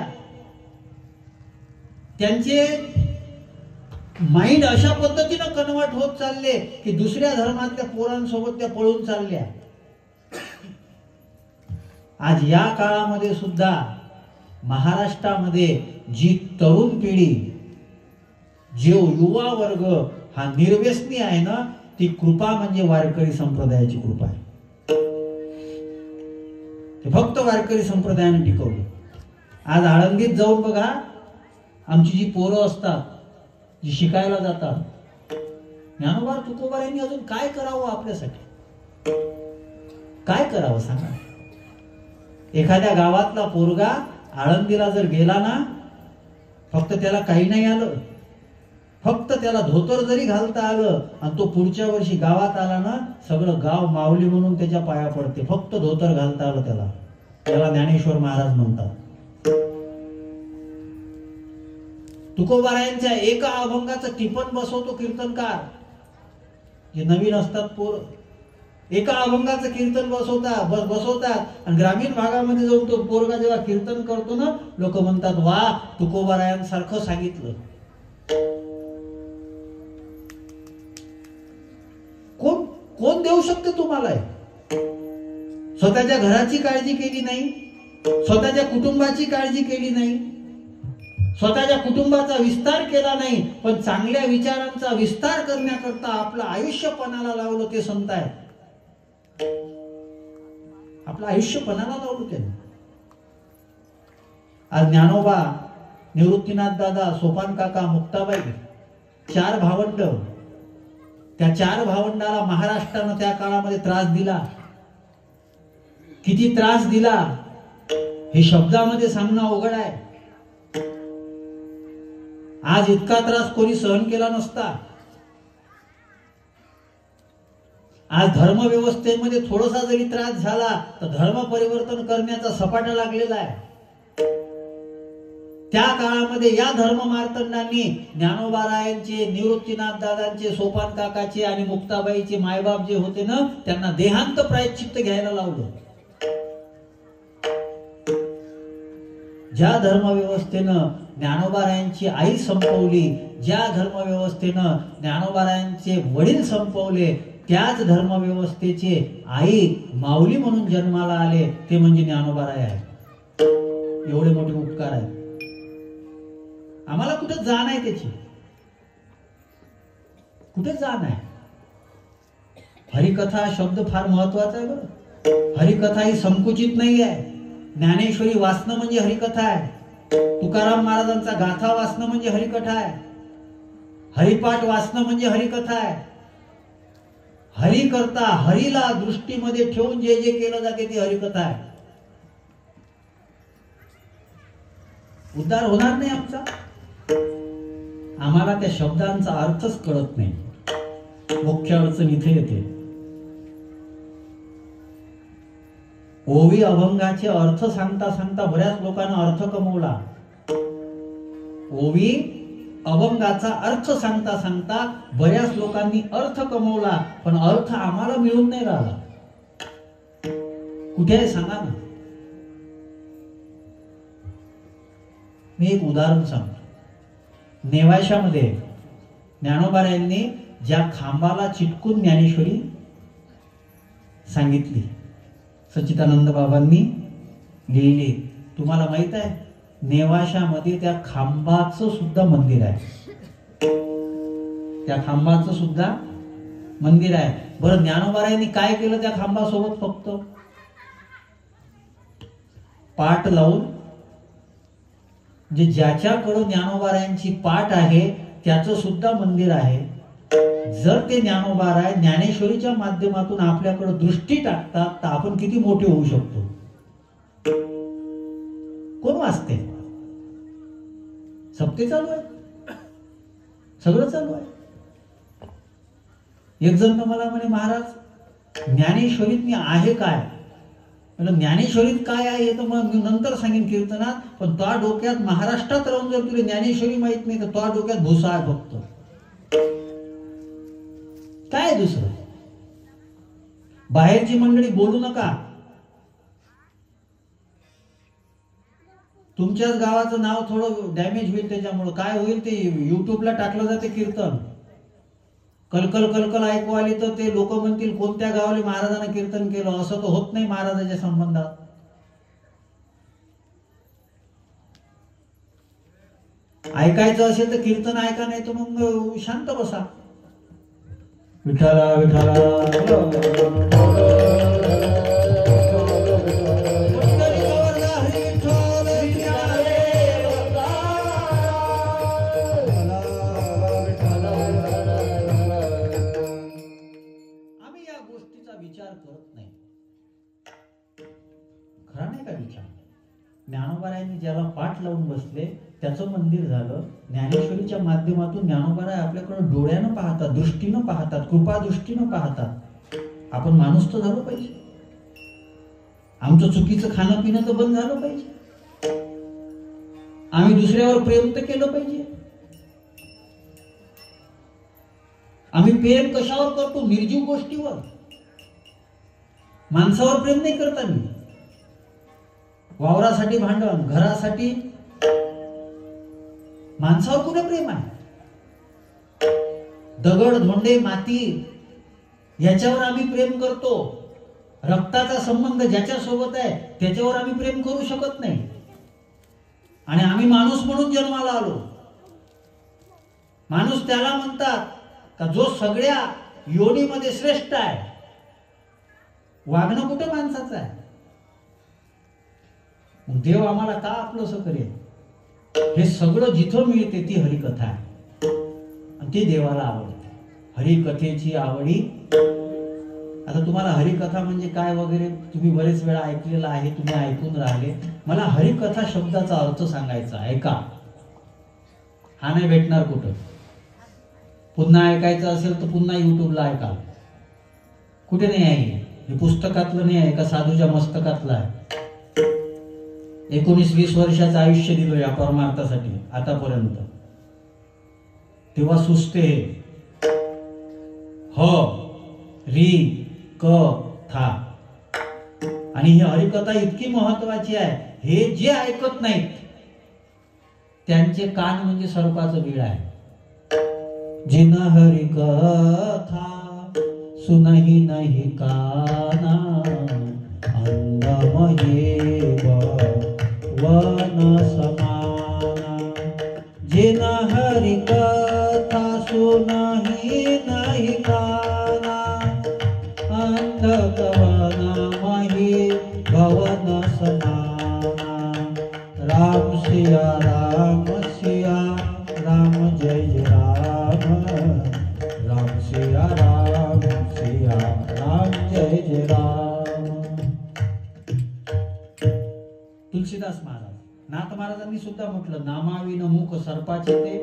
त्यांचे माइंड अशा पद्धतीनं कन्वर्ट होत चालले की दुसऱ्या धर्मातल्या पोरांसोबत त्या पळून चालल्या. आज या काळामध्ये सुद्धा महाराष्ट्रामध्ये जी तरुण पिढी, जो युवा वर्ग हा निर्व्यसनी आहे ना, ती कृपा म्हणजे वारकरी संप्रदायाची कृपा आहे. फक्त वारकरी संप्रदायाने टिकवलं. आज आळंदीत जाऊन बघा, आमची जी पोरं असतात, जी शिकायला जातात, ज्ञानोबा तुकोबा यांनी अजून काय करावं आपल्यासाठी, काय करावं सांगा. एखाद्या गावातला पोरगा आळंदीला जर गेला ना, फक्त त्याला काही नाही आलं, फक्त त्याला धोतर जरी घालता आलं आणि तो पुढच्या वर्षी गावात आला ना, सगळं गाव माऊली म्हणून त्याच्या पाया पडते. फक्त धोतर घालता आलं त्याला. त्याला ज्ञानेश्वर महाराज म्हणतात. तुकोबारायांच्या एका अभंगाचं टिपण बसवतो कीर्तनकार. जे नवीन असतात पोर, एका अभंगाचं कीर्तन बसवतात आणि ग्रामीण भागामध्ये जाऊन तो पोरगा जेव्हा कीर्तन करतो ना, लोक म्हणतात वा, तुकोबारायांसारखं सांगितलं. कोण देऊ शकते तुम्हाला? स्वतःच्या घराची काळजी केली नाही, स्वतःच्या कुटुंबाची काळजी केली नाही, स्वतःच्या कुटुंबाचा विस्तार केला नाही, पण चांगल्या विचारांचा विस्तार करण्याकरता आपलं आयुष्य पणाला लावलं. ते संत आहे. आपलं आयुष्य पणाला लावलं त्यांनी. आज ज्ञानोबा, निवृत्तीनाथ दादा, सोपान काका, मुक्ताबाई, 4 भावंड. त्या 4 भावंडाला महाराष्ट्रानं त्या काळामध्ये त्रास दिला. किती त्रास दिला हे शब्दामध्ये सांगणं अवघड आहे. आज इतका त्रास कोणी सहन केला नसता. आज धर्मव्यवस्थेमध्ये थोडासा जरी त्रास झाला तर धर्म परिवर्तन करण्याचा सपाटा लागलेला आहे. त्या काळामध्ये या धर्म मार्तंडांनी ज्ञानोबारायांचे, निवृत्तीनाथ दादांचे, सोपान काकाचे आणि मुक्ताबाईचे मायबाप जे होते ना, त्यांना देहांत प्रायश्चित्त घ्यायला लावलं. ज्या धर्मव्यवस्थेनं ज्ञानोबारायांची आई संपवली, ज्या धर्मव्यवस्थेनं ज्ञानोबारायांचे वडील संपवले, त्याच धर्मव्यवस्थेचे आई माऊली म्हणून जन्माला आले, ते म्हणजे ज्ञानोबाराय आहे. एवढे मोठे उपकार आहेत. आम्हाला कुठे जाण आहे त्याची, कुठे जाण आहे. हरिकथा हा शब्द फार महत्वाचा आहे बरं. हरिकथा ही संकुचित नाही आहे. ज्ञानेश्वरी वाचणं म्हणजे हरिकथा आहे. तुकाराम महाराजांचा गाथा वाचणं म्हणजे हरिकथा आहे. हरिपाठ वाचणं म्हणजे हरिकथा आहे. हरि करता हरीला दृष्टीमध्ये ठेवून जे जे केलं जाते ती हरिकथा आहे. उद्धार होणार नाही आमचा. आम्हाला त्या शब्दांचा अर्थच कळत नाही. मुख्य अडचण इथे येते. ओवी अभंगाचे अर्थ सांगता सांगता बऱ्याच लोकांना अर्थ कमवला. ओवी अभंगाचा अर्थ सांगता सांगता बऱ्याच लोकांनी अर्थ कमवला, पण अर्थ आम्हाला मिळून नाही राहिला. कुठे आहे सांगा ना. मी एक उदाहरण सांगतो. नेवाशामध्ये ज्ञानोबारायांनी ज्या खांबाला चिटकून ज्ञानेश्वरी सांगितली, सच्चिदानंद बाबांनी लिहिली. तुम्हाला माहित आहे नेवाशामध्ये त्या खांबाचं सुद्धा मंदिर आहे. त्या खांबाचं सुद्धा मंदिर आहे. बरं ज्ञानोबारायांनी काय केलं त्या खांबासोबत? फक्त पाट लावून, म्हणजे ज्याच्याकडं ज्ञानोबारायांची पाट आहे त्याचं सुद्धा मंदिर आहे. जर ते ज्ञानोबाराय ज्ञानेश्वरीच्या माध्यमातून आपल्याकडे दृष्टी टाकतात तर आपण किती मोठे होऊ शकतो. कोण वाचते? सप्ते चालू आहे, सगळं चालू आहे. एक जण मला म्हणे महाराज ज्ञानेश्वरीत मी आहे काय? म्हणजे ज्ञानेश्वरीत काय आहे हे तर मग मी नंतर सांगेन कीर्तनात, पण तो डोक्यात महाराष्ट्रात राहून जर तुला ज्ञानेश्वरी माहित नाही तर तो डोक्यात भुसा आहे फक्त. काय दुसरं? बाहेरची मंडळी बोलू नका. तुमच्याच गावाचं नाव थोडं डॅमेज होईल, त्याच्यामुळे काय होईल ते युट्यूबला टाकलं जाते कीर्तन. कलकल कलकल ऐकू आली तर ते लोक म्हणतील कोणत्या गावाला महाराजांना कीर्तन केलं. असं तर होत नाही महाराजाच्या संबंधात. ऐकायचं असेल तर कीर्तन ऐका, नाही तर मग शांत बसा. विठाला विठाला ज्ञानोबारायांनी ज्याला पाठ लावून बसले त्याचं मंदिर झालं. ज्ञानेश्वरीच्या माध्यमातून ज्ञानोबाराय आपल्याकडे डोळ्यानं पाहतात, दृष्टीनं पाहतात, कृपा दृष्टीनं पाहतात. आपण माणूस तर झालो पाहिजे. आमचं चुकीचं खाणं पिणं तर बंद झालं पाहिजे. आम्ही दुसऱ्यावर प्रेम तर केलं पाहिजे. आम्ही प्रेम कशावर करतो? निर्जीव गोष्टीवर. माणसावर प्रेम नाही करत आम्ही. वावरासाठी भांडण, घरासाठी. माणसावर कुठे प्रेम आहे? दगड धोंडे माती याच्यावर आम्ही प्रेम करतो. रक्ताचा संबंध ज्याच्या सोबत आहे त्याच्यावर आम्ही प्रेम करू शकत नाही. आणि आम्ही माणूस म्हणून जन्माला आलो. माणूस त्याला म्हणतात का जो सगळ्या योनीमध्ये श्रेष्ठ आहे. वागणं कुठे माणसाचं आहे? देव आम्हाला का आपलंसं करेल? हे सगळं जिथं मिळते ती हरिकथा आहे आणि ती देवाला आवडते. हरिकथेची आवडी. आता तुम्हाला हरिकथा म्हणजे काय वगैरे तुम्ही बरेच वेळा ऐकलेलं आहे, तुम्ही ऐकून राहिले. मला हरिकथा शब्दाचा अर्थ सांगायचा आहे का? हा नाही भेटणार कुठं. पुन्हा ऐकायचं असेल तर पुन्हा युट्यूबला ऐका. कुठे नाही आहे. हे पुस्तकातलं नाही आहे का साधूच्या मस्तकातलं आहे. 19-20 वर्षाचं आयुष्य दिलं या परमार्थासाठी आतापर्यंत. तेव्हा सुचते ह री क था. आणि ही हरिकथा इतकी महत्वाची आहे. हे जे ऐकत नाहीत त्यांचे कान म्हणजे सर्पाचं बीळ आहे. जिन हरिकथा सुनही नाही काना अंधमये वन समाना. जिन हरिकथा सुनही नाही काना राम सिया राम जय जय राम राम सिया राम जय जय राम. तुलसीदास महाराज, नाथ महाराजांनी सुद्धा म्हटलं, नामाविन मुख सर्पाचे ते.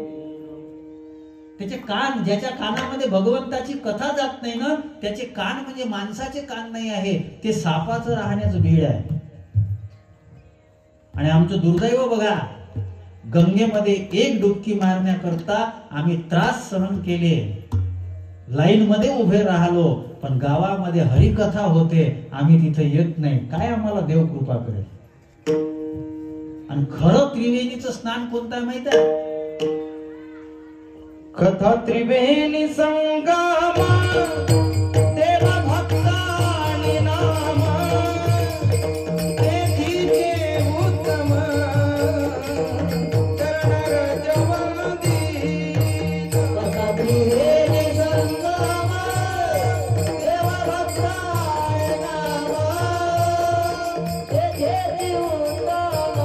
त्याचे कान, ज्याच्या कानामध्ये भगवंताची कथा जात नाही ना, त्याचे कान म्हणजे माणसाचे कान नाही आहे, ते सापाचं राहण्याचं भीड आहे. आणि आमचं दुर्दैव बघा, गंगेमध्ये एक डुबकी मारण्याकरता आम्ही त्रास सहन केले, लाईन मध्ये उभे राहिलो, पण गावामध्ये हरिकथा होते, आम्ही तिथे येत नाही. काय आम्हाला देव कृपा करेल. आणि खरं त्रिवेणीचं स्नान कोणतं आहे माहित आहे? कथा त्रिवेणी संगमा देव भक्तानि नाम तेथीचे उत्तम चरण रजवंदी. कथा त्रिवेणी संगम देव भक्ताय नाम तेथे उत्तम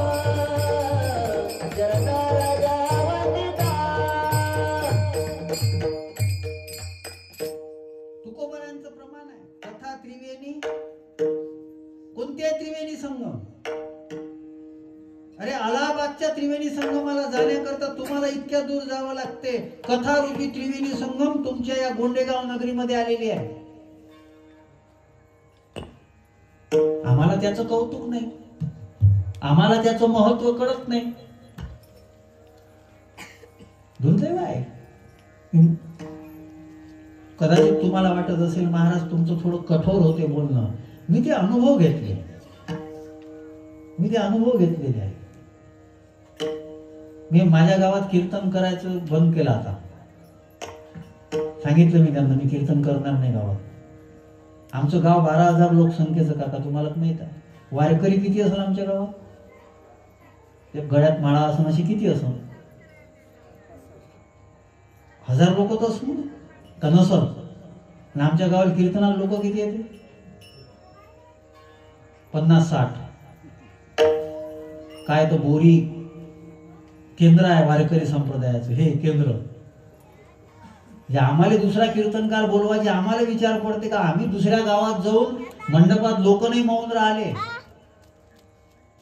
चरण रजवंदिता. तुकोबरांचं प्रमाण आहे. कथा त्रिवेणी, कोणत्या त्रिवेणी संगम? अरे अलाहाबादच्या त्रिवेणी संगमाला जाण्याकरता तुम्हाला इतक्या दूर जावं लागते. कथा रूपी त्रिवेणी संगम तुमच्या या गोंडेगाव नगरीमध्ये आलेली आहे. आम्हाला त्याचं कौतुक नाही, आम्हाला त्याचं महत्व कळत नाही. दुर्दैव आहे. कदाचित तुम्हाला वाटत असेल महाराज तुमचं थोडं कठोर होते बोलणं. मी ते अनुभव घेतलेले आहे. मी माझ्या गावात कीर्तन करायचं बंद केलं. आता सांगितलं मी त्यांना, मी कीर्तन करणार नाही गावात. आमचं गाव 12,000 लोकसंख्येचं काका, तुम्हाला माहित आहे. वारकरी किती असेल आमच्या गावात? ते गळ्यात माळा असून अशी किती असेल? 1000 लोक तर असू का नसल. आणि आमच्या गावात कीर्तनाला लोक किती येते? 50-60. काय तर बोरी केंद्र आहे वारकरी संप्रदायाचं, हे केंद्र. जे आम्हाला दुसरा कीर्तनकार बोलवायचे, आम्हाला विचार पडते का आम्ही दुसऱ्या गावात जाऊन मंडपात लोक नाही मौन राहिले.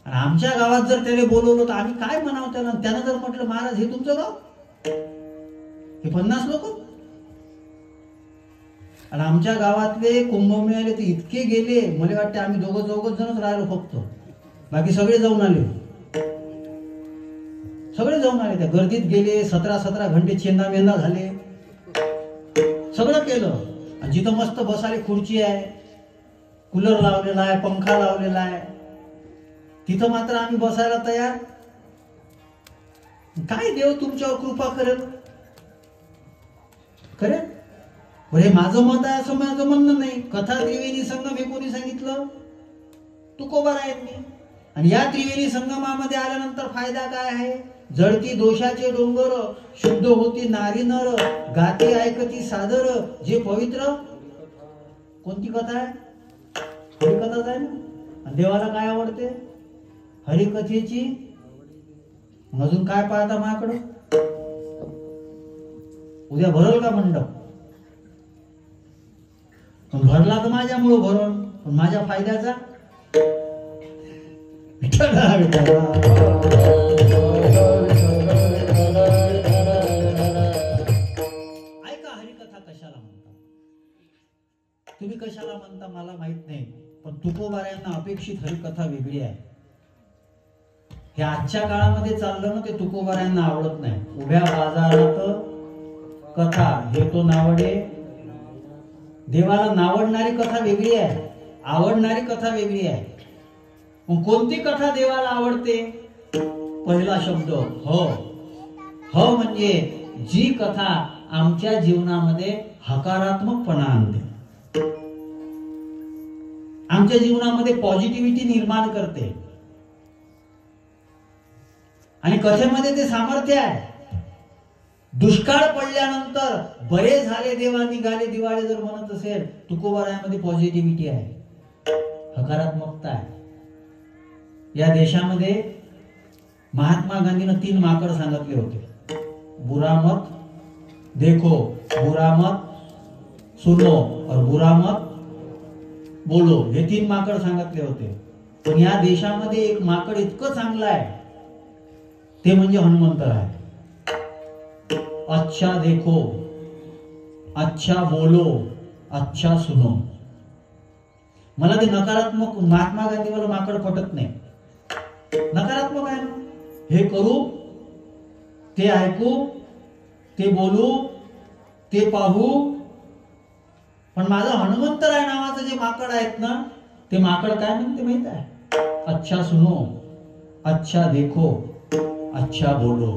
आणि आमच्या गावात जर त्याने बोलवलं तर आम्ही काय म्हणावं त्याला? त्यानं जर म्हटलं महाराज हे तुमचं गाव, हे 50 लोक. आणि आमच्या गावातले कुंभमेळ्याला तर इतके गेले, मला वाटते आम्ही दोघं जणच राहिलो फक्त, बाकी सगळे जाऊन आले. त्या गर्दीत गेले. 17 घंटे चेंदा मेंदा झाले, सगळं केलं. आणि जिथं मस्त बसायला खुर्ची आहे, कूलर लावलेला आहे, पंखा लावलेला आहे, तिथं मात्र आम्ही बसायला तयार. काय देव तुमच्यावर कृपा करेल? करेल. हे माझं मत आहे असं माझं म्हणणं नाही. कथा त्रिवेणी संगम हे कोणी सांगितलं? तुकोबारायांनी. आणि या त्रिवेणी संगमामध्ये आल्यानंतर फायदा काय आहे? जळती दोषाचे डोंगर, शुद्ध होती नारी नर, गाती ऐकती सादर जे पवित्र. कोणती कथा आहे? हरिकथाच आहे ना. आणि देवाला काय आवडते? हरिकथेची. अजून काय पाहता माझ्याकडं? उद्या भरल का मंडप? पण भरला तर माझ्यामुळं भरण, पण माझ्या फायद्याचा. ऐका, हरिकथा कशाला म्हणता? तुम्ही कशाला म्हणता मला माहित नाही, पण तुकोबारायांना अपेक्षित हरिकथा वेगळी आहे. हे आजच्या काळामध्ये चाललं ना, ते तुकोबारायांना आवडत नाही. उभ्या बाजारात कथा हे तो नावडे. देवाला नावडणारी कथा वेगळी आहे, आवडणारी कथा वेगळी आहे. मग कोणती कथा देवाला आवडते? पहिला शब्द हो. हो म्हणजे जी कथा आमच्या जीवनामध्ये हकारात्मकपणा आणते, आमच्या जीवनामध्ये पॉझिटिव्हिटी निर्माण करते. आणि कथेमध्ये ते सामर्थ्य आहे. दुष्काळ पडल्यानंतर बरे झाले देवा निघाले दिवाळे जर म्हणत असेल, तुकोबारायामध्ये पॉझिटिव्हिटी आहे, हकारात्मकता आहे. या देशामध्ये महात्मा गांधीनं 3 माकड सांगितले होते, बुरा मत देखो, बुरा मत सुनो और बुरा मत बोलो. हे 3 माकड सांगितले होते. पण या देशामध्ये एक माकड इतकं चांगलं आहे, ते म्हणजे हनुमंतराय. अच्छा देखो, अच्छा बोलो, अच्छा सुनो. मला ते नकारात्मक महात्मा गांधीवाला माकड पटत नाही. नकारात्मक आहे ना, हे करू, ते ऐकू, ते बोलू, ते पाहू. पण माझं हनुमंतराय नावाचं जे माकड आहेत ना, ते माकड काय म्हणते माहित आहे? अच्छा सुनो, अच्छा देखो, अच्छा बोलो.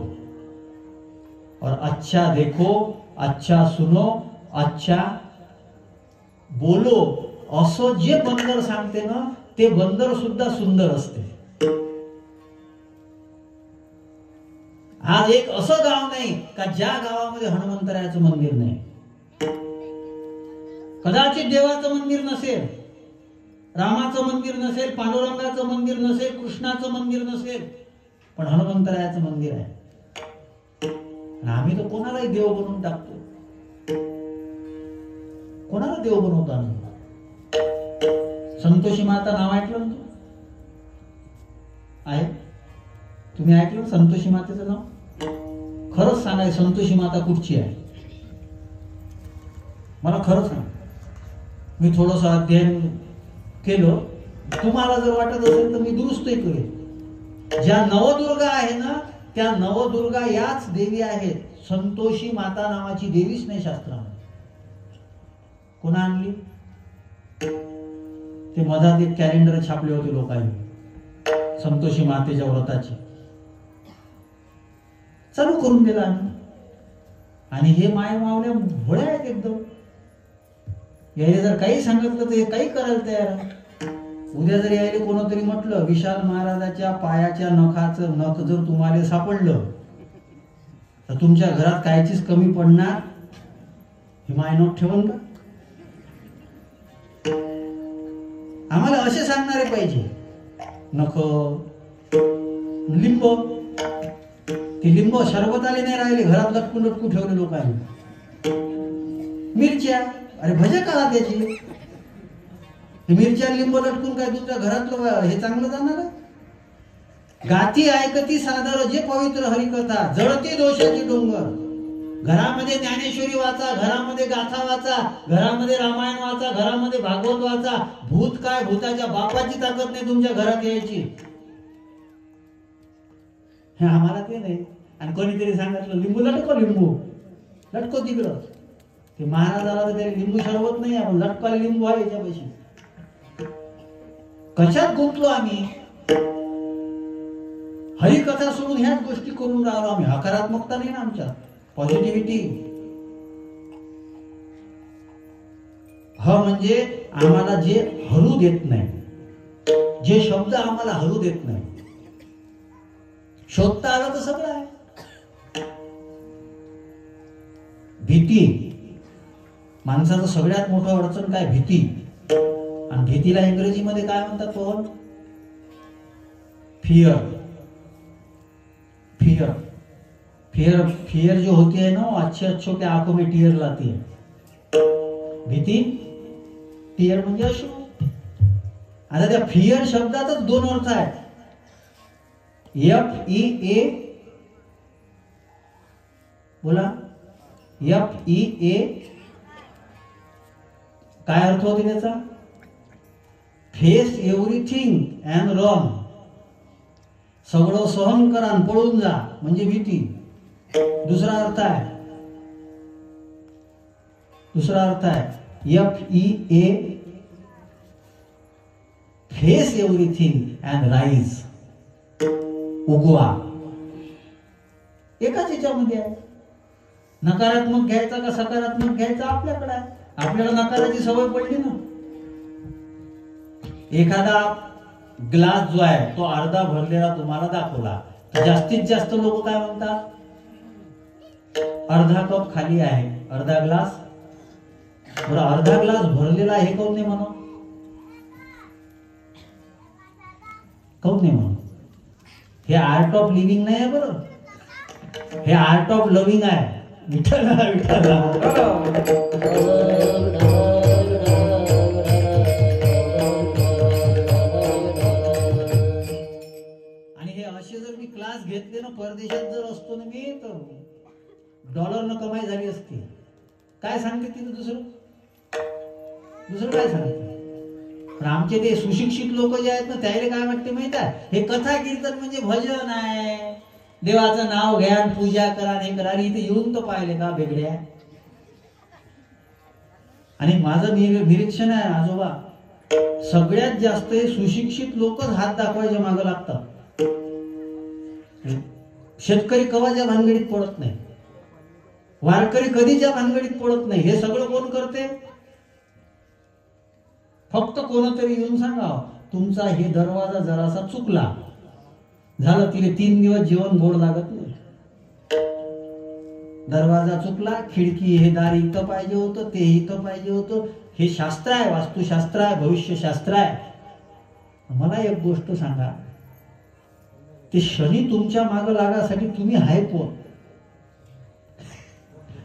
और अच्छा देखो, अच्छा सुनो, अच्छा बोलो असं जे बंदर सांगते ना, ते बंदर सुद्धा सुंदर असते. आज एक असं गाव नाही का ज्या गावामध्ये हनुमंतरायाचं मंदिर नाही. कदाचित देवाचं मंदिर नसेल, रामाचं मंदिर नसेल, पांडुरंगाचं मंदिर नसेल, कृष्णाचं मंदिर नसेल, पण हनुमंतरायाचं मंदिर आहे. आणि आम्ही तर कोणालाही देव बनवून टाकतो. कोणाला देव बनवतो आम्ही? संतोषी माता नाव ऐकलं ना? आहे, तुम्ही ऐकलं संतोषी मातेचं नाव? खरंच सांगाय, संतोषी माता कुठची आहे? मला खरं सांग. मी थोडस अध्ययन केलं, तुम्हाला जर वाटत असेल तर मी दुरुस्तही करेन. ज्या नवदुर्गा आहे ना, त्या नवदुर्गा याच देवी आहेत. संतोषी माता नावाची देवीच नाही शास्त्रामध्ये. कोणा आणली? ते मधात एक कॅलेंडर छापले होते लोकांनी संतोषी मातेच्या व्रताची, चालू करून दिला आम्ही. आणि हे माय मावल्या भोळ्या आहेत एकदम. यायला जर काही सांगितलं तर हे काही करायला तयार आहे. उद्या जर यायला कोणतरी म्हटलं विशाल महाराजाच्या पायाच्या नखाचं नख जर तुम्हाला सापडलं तर तुमच्या घरात कायचीच कमी पडणार, हे मायनोट ठेवून का? आम्हाला असे सांगणारे पाहिजे. नख, लिंब, ती लिंब शरबताले नाही राहिले, घरात लटकून लटकून ठेवले लोकांनी. मिरच्या, अरे भजे करा त्याची. मिरच्या लिंब लटकून काय तुमच्या घरातलं हे चांगलं जाणार आहे? गाती ऐकती सादर जे पवित्र हरिकथा, जळती दोषाची डोंगर. घरामध्ये ज्ञानेश्वरी वाचा, घरामध्ये गाथा वाचा, घरामध्ये रामायण वाचा, घरामध्ये भागवत वाचा. भूत काय, भूताच्या बापाची ताकद नाही तुमच्या घरात यायची. हे आम्हाला ते नाही. आणि कोणीतरी सांगितलं लिंबू लटको, लिंबू लटको तिकडं. ते महाराजाला तर त्याला लिंबू सरबत नाही, आपण लटकाला लिंबू आहे याच्यापाशी. कशात गुंतलो आम्ही? हरिकथा सोडून ह्याच गोष्टी करून राहिलो आम्ही. हकारात्मकता नाही ना आमच्यात, पॉझिटिव्हिटी. म्हणजे आम्हाला जे हरू देत नाही, जे शब्द आम्हाला हरू देत नाही. शोधता आलं तर सगळं आहे. भीती, माणसाचं सगळ्यात मोठं अडचण काय? भीती. आणि भीतीला इंग्रजीमध्ये काय म्हणतात पवन? फियर. फियर, फियर, फियर जो होती है ना, अच्छे अच्छों के आंखों में टीयर लाती है. भीती, टीयर म्हणजे अश्रू. आता त्या फियर शब्दातच 2 अर्थ आहेत. FEA, बोला. FEA काय अर्थ होते त्याचा? Face everything and run. सगळं सहन करा आणि पळून जा म्हणजे भीती. दुसरा अर्थ आहे, FEA face everything and rise. उगवा. एकाच याच्यामध्ये आहे. नकारात्मक घ्यायचा का सकारात्मक घ्यायचा आपल्याकडे आहे. आपल्याला नकाराची सवय पडली ना. एखादा ग्लास जो आहे तो अर्धा भरलेला तुम्हाला दाखवला तर जास्तीत जास्त लोक काय म्हणतात? अर्धा कप खाली आहे, अर्धा ग्लास. बरं, अर्धा ग्लास भरलेला आहे कोण नाही म्हणा? काऊन नाही म्हणा? हे आर्ट ऑफ लिव्हिंग नाही आहे बरं, हे आर्ट ऑफ लव्हिंग आहे. विठ्ठल विठ्ठल. आणि हे असे जर मी क्लास घेतले ना, परदेशात जर असतो ना मी, तर डॉलरनं कमाई झाली असती. काय सांगते तिने दुसरं काय सांगते? पण आमचे ते सुशिक्षित लोक जे आहेत ना, त्याला काय वाटते माहित आहे, हे कथा कीर्तन म्हणजे भजन आहे, देवाचं नाव घ्या, पूजा करा, हे करा. आणि इथे येऊन तर पाहिले का वेगळ्या. आणि माझं निरीक्षण आहे आजोबा, सगळ्यात जास्त हे सुशिक्षित लोकच हात दाखवायच्या मागं लागतात. शेतकरी कवाच्या भानगडीत पडत नाही, वारकरी कधीच्या भानगडीत पडत नाही. हे सगळं कोण करते? फक्त कोणतरी येऊन सांगा, तुमचा हे दरवाजा जरासा चुकला, झालं तिने 3 दिवस जेवण गोड लागत नाही. दरवाजा चुकला, खिडकी हे दार इथं पाहिजे होतं, ते इथं पाहिजे होतं. हे शास्त्र आहे, वास्तुशास्त्र आहे, भविष्यशास्त्र आहे. मला एक गोष्ट सांगा, ते शनी तुमच्या मागं लागासाठी तुम्ही आहे कोण?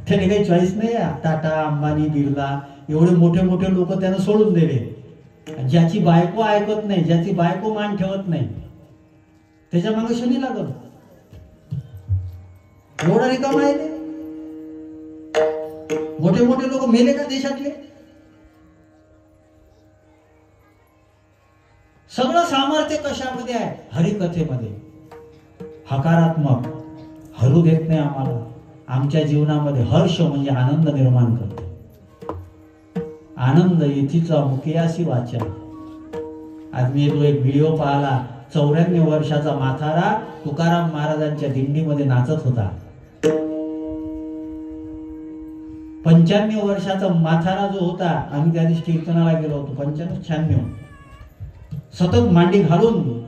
त्याने काही चॉईस नाही आहे. टाटा, अंबानी, बिर्ला एवढे मोठे मोठे लोक त्यानं सोडून दिले. ज्याची बायको ऐकत नाही, ज्याची बायको मान ठेवत नाही, त्याच्या मागे शनी लागल. एवढा रिकामा आहे ते. मोठे मोठे लोक मेले का देशातले? सगळं सामर्थ्य कशामध्ये आहे? हरिकथेमध्ये. हकारात्मक हरू देत नाही आम्हाला. आमच्या जीवनामध्ये हर्ष म्हणजे आनंद निर्माण करतो. आनंद येथीचा मुखयासी वाचा. आज मी तो एक व्हिडिओ पाहिला, 94 वर्षाचा म्हातारा तुकाराम महाराजांच्या दिंडीमध्ये नाचत होता. 95 वर्षाचा म्हातारा जो होता, आम्ही त्या दिवशी कीर्तनाला गेलो होतो, 95-96, सतत मांडी घालून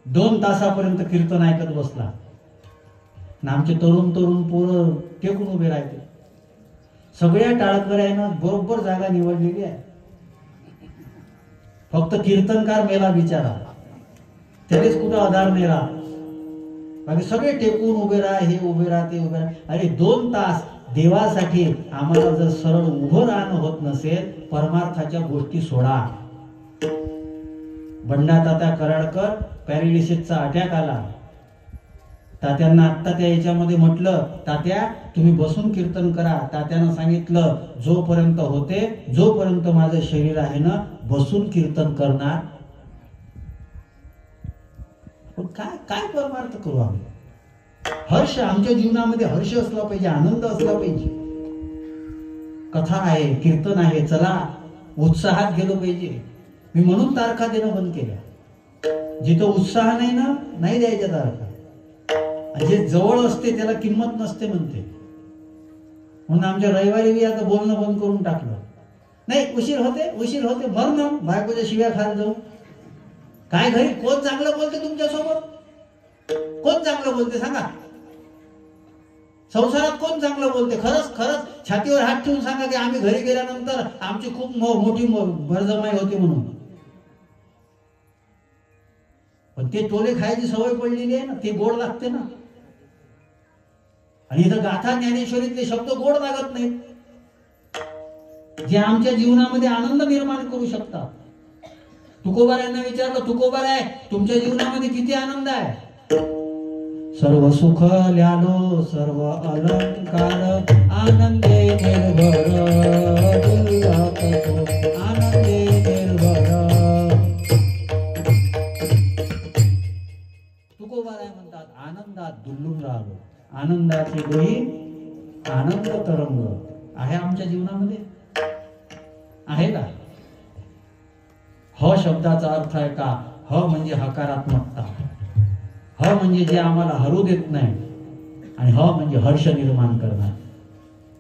2 तासापर्यंत कीर्तन ऐकत बसला. आमचे तरुण पोरं टेकून उभे राहते. सगळ्या टाळकऱ्यानं बरोबर जागा निवडलेली आहे. फक्त कीर्तनकार मेला बिचारा, त्यानेच कुठं आधार नाही राहा. बाकी सगळे टेकून उभे राहा, हे उभे राहा, ते उभे राहा. अरे 2 तास देवासाठी आम्हाला जर सरळ उभं राहणं होत नसेल, परमार्थाच्या गोष्टी सोडा. बंडा तात्या कराडकर पॅरालिसिसचा अटॅक आला. तात्यांना आत्ता त्या याच्यामध्ये म्हटलं, तात्या तुम्ही बसून कीर्तन करा. तात्यानं सांगितलं, जोपर्यंत होते, जोपर्यंत माझं शरीर आहे ना, बसून कीर्तन करणार. पण काय परमार्थ करू आम्ही? हर्ष आमच्या जीवनामध्ये हर्ष असला पाहिजे, आनंद असला पाहिजे. कथा आहे, कीर्तन आहे, चला उत्साहात गेलो पाहिजे. मी म्हणून तारखा देणं बंद केल्या. जिथं उत्साह नाही ना, नाही द्यायच्या तारखा. जे जवळ असते त्याला किंमत नसते म्हणते. म्हणून आमच्या रविवारी बी आता बोलणं बंद करून टाकलं. नाही उशीर होते मरण, बायकोच्या शिव्या खायला जाऊ. काय घरी कोण चांगलं बोलते तुमच्यासोबत? कोण चांगलं बोलते सांगा? संसारात कोण चांगलं बोलते? खरंच छातीवर हात ठेवून सांगा की आम्ही घरी गेल्यानंतर आमची खूप मोठी भरजमाई होती म्हणून. पण ते टोले खायची सवय पडलेली आहे ना, ते गोड लागते ना. आणि इथं गाथा ज्ञानेश्वरीतले शब्द गोड लागत नाहीत, जे आमच्या जीवनामध्ये आनंद निर्माण करू शकतात. तुकोबारायांना विचारलं, तुकोबाराय तुमच्या जीवनामध्ये किती आनंद आहे? सर्व सुख ल्यालो सर्व अलंकार, आनंदे निर्भर आनंदे निर्भर. तुकोबाराय म्हणतात, आनंदात डुल्लून राहिलो. आनंदाचे डोई आनंद तरंग आहे आमच्या जीवनामध्ये. आहे का? ह शब्दाचा अर्थ आहे का? ह म्हणजे हकारात्मकता. ह म्हणजे जे आम्हाला हरू देत नाही, आणि ह म्हणजे हर्ष निर्माण करणार.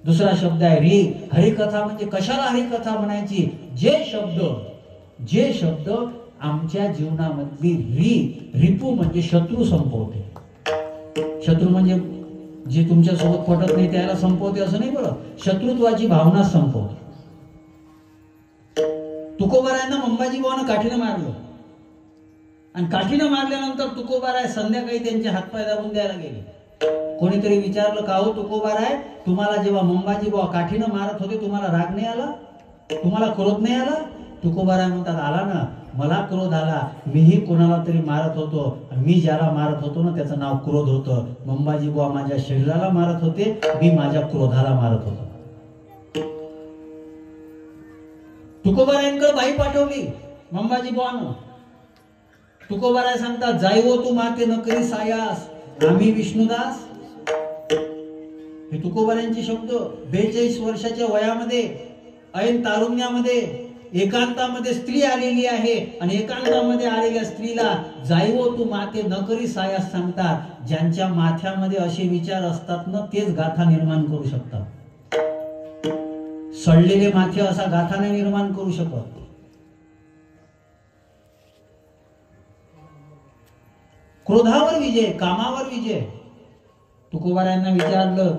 दुसरा शब्द आहे री. हरिकथा म्हणजे कशाला हरिकथा म्हणायची? जे शब्द आमच्या जीवनामधली रिपू म्हणजे शत्रू संपवते. शत्रू म्हणजे जे तुमच्या सोबत पटत नाही त्याला संपवते असं नाही बरं, शत्रुत्वाची भावना संपवते. तुकोबारायांना अंबाजी बुवानं काठीनं मारलं. आणि काठीनं मारल्यानंतर तुकोबाराय संध्याकाळी त्यांचे हातपाय दाबून द्यायला गेले. कोणीतरी विचारलं, का हो तुकोबाराय, तुम्हाला जेव्हा मंबाजी बुवा काठीनं मारत होते तुम्हाला राग नाही आला, तुम्हाला क्रोध नाही आला? तुकोबाराय म्हणतात, आला ना, मला क्रोध आला. मीही कोणाला तरी मारत होतो, आणि मी ज्याला मारत होतो ना त्याचं नाव क्रोध होतं. मंबाजी बुवा माझ्या शरीराला मारत होते, मी माझ्या क्रोधाला मारत होतो. तुकोबारायांकडे बाई पाठवली मंबाजी बुवानं. तुकोबाराय सांगतात, जाई हो तू माते नकरी सायास, आम्ही विष्णुदास. हे तुकोबारायांचे शब्द. 42 वर्षाच्या वयामध्ये, ऐन तारुण्यामध्ये, एकांतामध्ये स्त्री आलेली आहे, आणि एकांतामध्ये आलेल्या स्त्रीला जाई हो तू माते नकरी सायास सांगतात. ज्यांच्या माथ्यामध्ये असे विचार असतात ना, तेच गाथा निर्माण करू शकतात. सडलेले माथे असा गाथा नाही निर्माण करू शकत. क्रोधावर विजय, कामावर विजय. तुकोबारायांना विचारलं,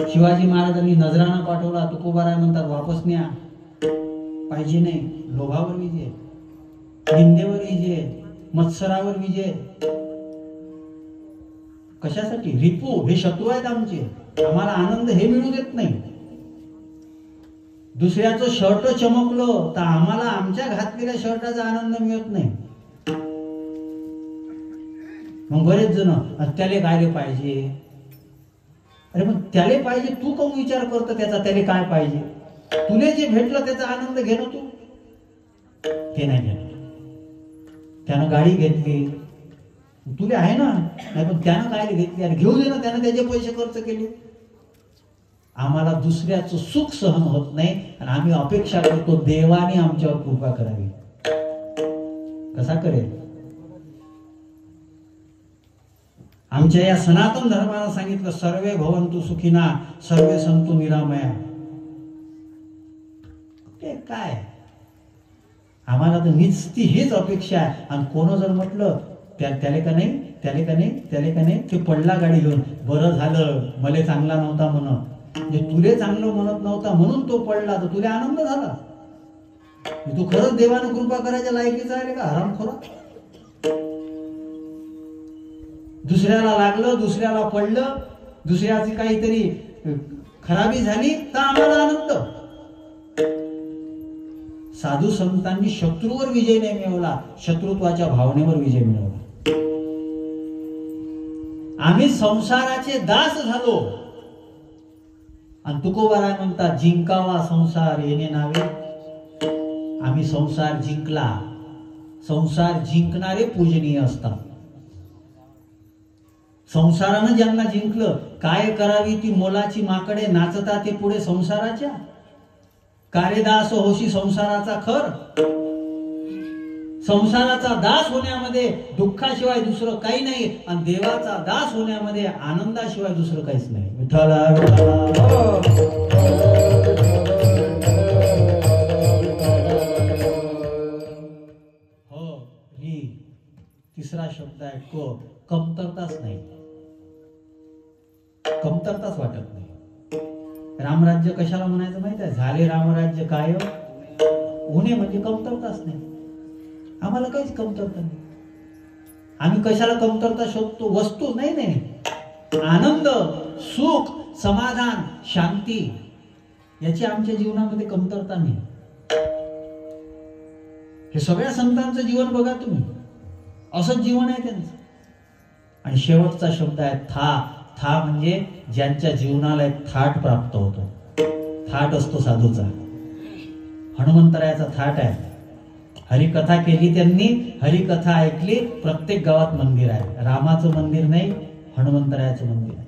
शिवाजी महाराजांनी नजराणा पाठवला. तुकोबाराय म्हणतात, वापस न्या, पाहिजे नाही. लोभावर विजय, निंदेवर विजय, मत्सरावर विजय. कशासाठी? रिपू हे शत्रू आहेत आमचे, आम्हाला आनंद हे मिळू देत नाही. दुसऱ्याचं शर्ट चमकलं तर आम्हाला आमच्या घातलेल्या शर्टाचा आनंद मिळत नाही. मग बरेच जण त्याले काय पाहिजे. अरे मग त्याले पाहिजे, तू काऊन विचार करतो त्याचा त्याले काय पाहिजे? तुले जे भेटलं त्याचा आनंद घे ना तू. ते नाही घेणार. त्यानं गाडी घेतली, तुले आहे ना, नाही पण त्यानं काय घेतली, अरे घेऊ दे ना, त्यानं त्याचे पैसे खर्च केले. आम्हाला दुसऱ्याचं सुख सहन होत नाही, आणि आम्ही अपेक्षा करतो देवाने आमच्यावर कृपा करावी. कसा करेल? आमच्या या सनातन धर्मानं सांगितलं, सर्वे भवंतु सुखिना सर्वे संतु निरामया. ते काय? आम्हाला तर नुसती हीच अपेक्षा आहे. आणि कोण जर म्हटलं त्याले का नाही, त्याले का नाही, त्याले का नाही, ते पडला गाडी घेऊन, बरं झालं मले चांगला नव्हता म्हणून. म्हणजे तुले चांगलं म्हणत नव्हता म्हणून तो पडला, तर तुला आनंद झाला. तू खरंच देवानं कृपा करायच्या लायकीचा आहे का हरामखोरा? दुसऱ्याला लागलं, दुसऱ्याला पडलं, दुसऱ्याची काहीतरी खराबी झाली तर आम्हाला आनंद. साधू संतांनी शत्रूवर विजय नाही मिळवला, शत्रुत्वाच्या भावनेवर विजय मिळवला. आम्ही संसाराचे दास झालो. आणि तुकोबाराय म्हणतात, जिंकावा संसार येणे नावे. आम्ही संसार जिंकला. संसार जिंकणारे पूजनीय असतात. संसारानं ज्यांना जिंकलं, काय करावी ती मोलाची माकडे, नाचता ते पुढे संसाराच्या. कार्यदास होशी संसाराचा खर. संसाराचा दास होण्यामध्ये दुःखाशिवाय दुसरं काही नाही, आणि देवाचा दास होण्यामध्ये आनंदाशिवाय दुसरं काहीच नाही. विठ्ठला हो. ही तिसरा शब्द आहे को. कमतरताच नाही, कमतरताच वाटत नाही. रामराज्य कशाला म्हणायचं माहित आहे? झाले रामराज्य काय उणे, म्हणजे कमतरताच नाही. आम्हाला काहीच कमतरता नाही. आम्ही कशाला कमतरता शोधतो? वस्तू नाही. नाही, आनंद, सुख, समाधान, शांती याची आमच्या जीवनामध्ये कमतरता नाही. हे सगळ्या संतांचं जीवन बघा तुम्ही, असंच जीवन आहे त्यांचं. आणि शेवटचा शब्द आहे था. था म्हणजे ज्यांच्या जीवनाला एक थाट प्राप्त होतो. थाट असतो साधूचा. हनुमंतरायाचा थाट आहे. हरिकथा केली त्यांनी, हरिकथा ऐकली. प्रत्येक गावात मंदिर आहे. रामाचं मंदिर नाही, हनुमंतरायाचं मंदिर आहे.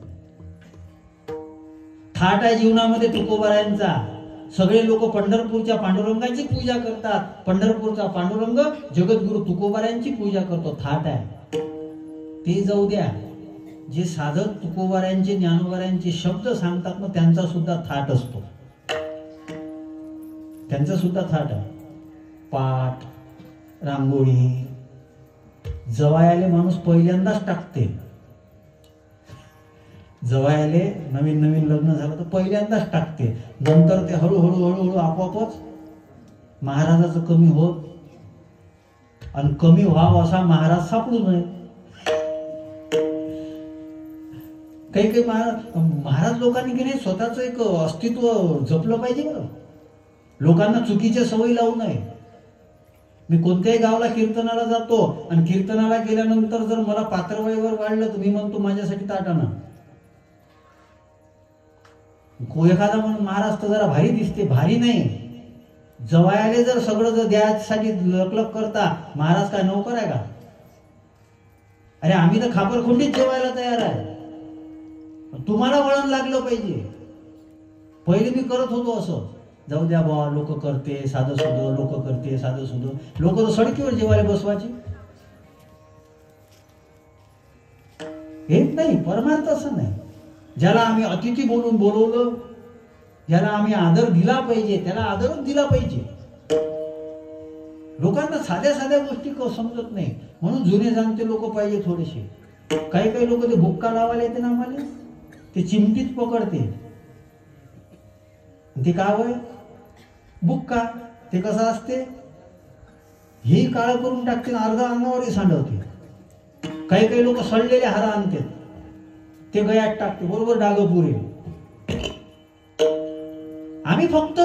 थाट आहे जीवनामध्ये तुकोबारायांचा. सगळे लोक पंढरपूरच्या पांडुरंगाची पूजा करतात. पंढरपूरचा पांडुरंग जगद्गुरु तुकोबारायांची पूजा करतो. थाट आहे. ते जाऊ द्या. जे साधक तुकोबारायांचे, ज्ञानोबारायांचे शब्द सांगतात ना, त्यांचा सुद्धा थाट असतो. त्यांचा सुद्धा थाट आहे. पाठ, रांगोळी, जवायाले माणूस पहिल्यांदाच टाकते. जवायाले नवीन नवीन लग्न झालं तर पहिल्यांदाच टाकते. नंतर ते हळूहळू हळूहळू आपोआपच महाराजाचं कमी होत आणि कमी व्हावं असा महाराज सापडू नये. काही महाराज लोकांनी की नाही स्वतःच एक अस्तित्व जपलं पाहिजे बरं. लोकांना चुकीच्या सवयी लावू नये. मी कोणत्याही गावाला कीर्तनाला जातो आणि कीर्तनाला गेल्यानंतर जर मला पात्रवाईवर वाढलं तर मी म्हणतो माझ्यासाठी ताट आणा. एखादा म्हणून महाराज तर जरा भारी दिसते. भारी नाही, जवायाले जर सगळं जर द्यायसाठी लकलक करता, महाराज काय नोकर आहे का? अरे आम्ही तर खापरखुंडीत जेवायला तयार आहे. तुम्हाला वळण लागलं पाहिजे. पहिले मी करत होतो असं, जाऊ द्या बा लोक करते साधं सुधं, लोक करते साधं सुधं. लोक तर सडकीवर जेवायला बसवायचे. हे नाही, परमार्थ असं नाही. ज्याला आम्ही अतिथी बोलून बोलवलं, ज्याला आम्ही आदर दिला पाहिजे त्याला आदरच दिला पाहिजे. लोकांना साध्या साध्या गोष्टी समजत नाही, म्हणून जुने जाणते लोक पाहिजे थोडेसे. काही काही लोक ते बुक्का लावायला येते ना आम्हाला, ते चिमटीत पकडते. ते काय होय बुक्का, ते कसं असते, ही काळ करून टाकते, अर्धा अंगावरही सांडवते. काही काही लोक सडलेले हार आणतात, ते गयात टाकते, बरोबर डाग पुरे. आम्ही फक्त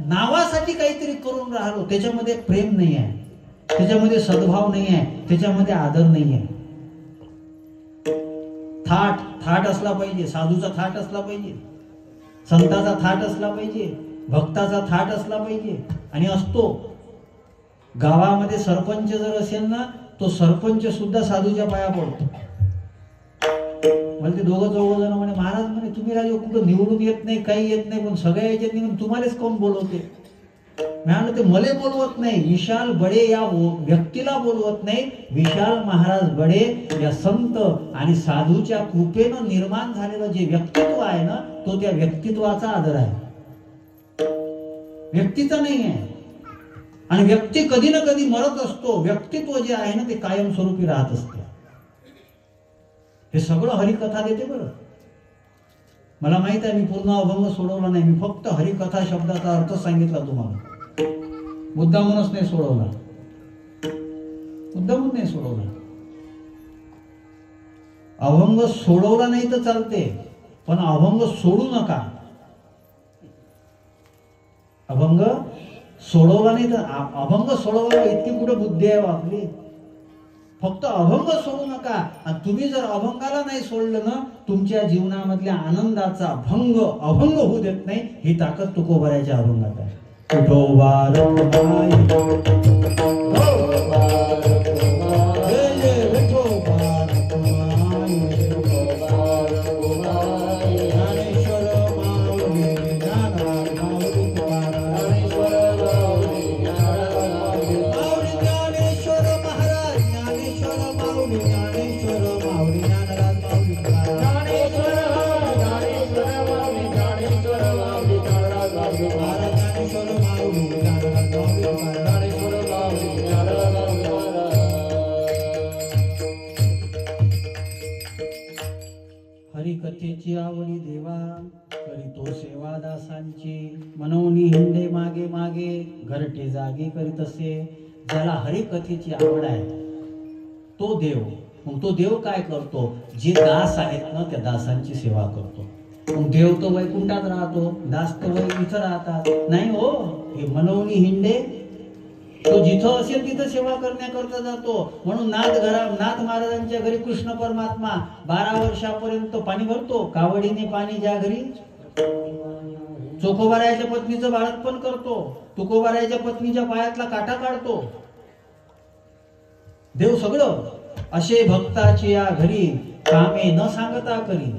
नावासाठी काहीतरी करून राहिलो, त्याच्यामध्ये प्रेम नाही आहे, त्याच्यामध्ये सद्भाव नाही आहे, त्याच्यामध्ये आदर नाही आहे. थाट असला पाहिजे, साधूचा थाट असला पाहिजे, संताचा थाट असला पाहिजे, भक्ताचा थाट असला पाहिजे. आणि असतो. गावामध्ये सरपंच जर असेल ना, तो सरपंच सुद्धा साधूच्या पाया पडतो. मला ते दोघं चौघ जण म्हणे, महाराज म्हणे तुम्ही राजे कुठं निवडून येत नाही, काही येत नाही, पण सगळ्या याच्यात निघून तुम्हालाच कोण बोलवते? मी म्हणलं ते मले बोलवत नाही, विशाल बडे या व्यक्तीला बोलवत नाही. विशाल महाराज बडे या संत आणि साधूच्या कृपेनं निर्माण झालेलं जे व्यक्तित्व आहे ना, तो त्या व्यक्तित्वाचा आदर आहे, व्यक्तीचा नाही आहे. आणि व्यक्ती कधी ना कधी मरत असतो, व्यक्तित्व जे आहे ना ते कायमस्वरूपी राहत असते. हे सगळं हरिकथा देते बरं. मला माहित आहे मी पूर्ण अभंग सोडवला नाही, मी फक्त हरिकथा शब्दाचा अर्थ सांगितला तुम्हाला. मुद्दामूनच नाही सोडवला, मुद्दामून नाही सोडवला. अभंग सोडवला नाही तर चालते, पण अभंग सोडू नका. अभंग सोडवला नाही तर अभंग सोडवायला इतकी कुठे बुद्धी आहे आपली. फक्त अभंग सोडू नका. आणि तुम्ही जर अभंगाला नाही सोडलं ना, तुमच्या जीवनामधल्या आनंदाचा अभंग होऊ देत नाही. ही ताकद तुकोबाराच्या अभंगात आहे. हरिकथेची आवडी देवा, करीतो सेवा दासांची. मनोनी हिंडे मागे मागे, घरटे जागे करीत असे. ज्याला हरिकथेची आवड आहे तो देव. मग तो देव काय करतो, जे दास आहेत ना त्या दासांची सेवा करतो. मग देव तो वैकुंठात राहतो, दास तो इथं राहतात नाही हो. हे मनोनी हिंडे, तो जिथं असेल तिथं सेवा करण्याकरता जातो. म्हणून नाथ महाराजांच्या घरी कृष्ण परमात्मा 12 वर्षापर्यंत पाणी भरतो. कावडीने पाणी ज्या घरी, चोखोबारायच्या पत्नीचं बाळंतपण करतो, तुकोबारायच्या पत्नीच्या पायातला काटा काढतो. देव सगळं. असे भक्ताची या घरी कामे न सांगता करी.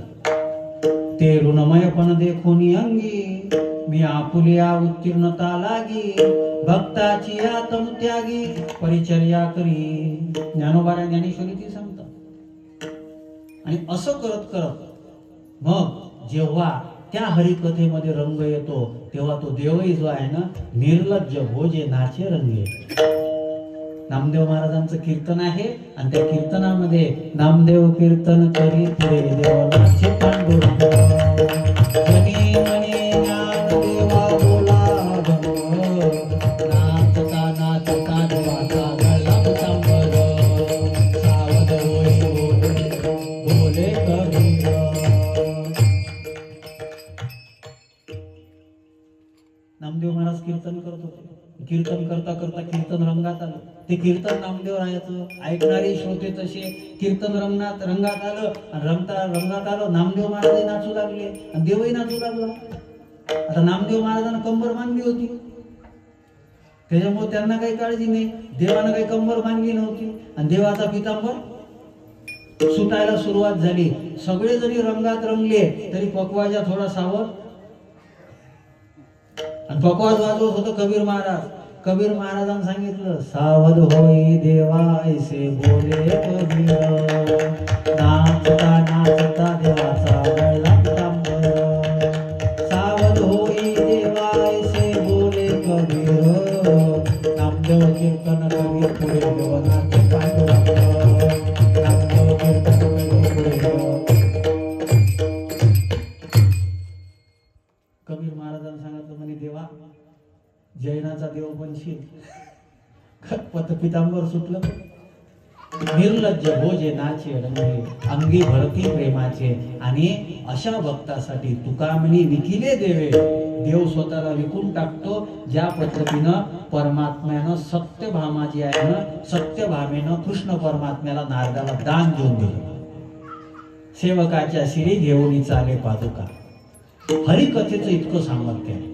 ते ऋणमयपण देखोनी अंगी, मी आपुलिया उत्तीर्णता लागी. भक्ताची या तनु त्यागी, परिचर्या करी. ज्ञानोबारा ज्ञानेश्वरी ती सांगतात. आणि असं करत करत मग जेव्हा त्या हरिकथेमध्ये रंग येतो, तेव्हा तो देवही जो आहे ना, निर्लज्ज भोजे नाचे रंगे. नामदेव महाराजांचं कीर्तन आहे आणि त्या कीर्तनामध्ये नामदेव कीर्तन करी पुढे देव नाचे पांडुरंग. जनी मनी ज्ञानदेवा बोला भंग, नाचता नाचता देवाचा गळा कीर्तन करत होते. कीर्तन करता करता कीर्तन रंगात आलं. ते कीर्तन नामदेव रायाचं ऐकणारे श्रोते तसे कीर्तन रंगात आलं आणि रंगात आलं. नामदेव महाराज नाचू लागले आणि देवही नाचू लागला. आता नामदेव महाराजांना कंबर बांधली होती, त्याच्यामुळे त्यांना काही काळजी नाही. देवानं काही कंबर बांधली नव्हती आणि देवाचा पितांबर सुटायला सुरुवात झाली. सगळे जरी रंगात रंगले तरी पकवाजा थोडा सावध. आणि पकवाज वाजवत होतं कबीर महाराज. कबीर महाराजांनी सांगितलं, सावध होई देवा ऐसे बोले कबीर, नाचता नाचता देवाचा गळला पितांबर. सावध होई देवा ऐसे बोले कबीर, नामदेव कीर्तन कबीर पुढे देवनाथ पांडुरंग. नामदेव कीर्तन कबीर पुढे देव. कबीर महाराजांनी सांगितलं म्हणे, देवा जैनाचा देव बनशील. पत पितांबर सुटलं. निर्लज्ज भोजे नाचे रंगे, अंगी भरती प्रेमाचे. आणि अशा भक्तासाठी तुका म्हणे विकिले देवे. देव स्वतःला विकून टाकतो. ज्या पद्धतीनं परमात्म्यानं सत्यभामा जी आहे ना, सत्यभामेनं कृष्ण परमात्म्याला नारदाला दान देऊन दिलं. सेवकाच्या शिरी घेऊन चाले पादुका. हरिकथेचं इतकं सामर्थ्य आहे.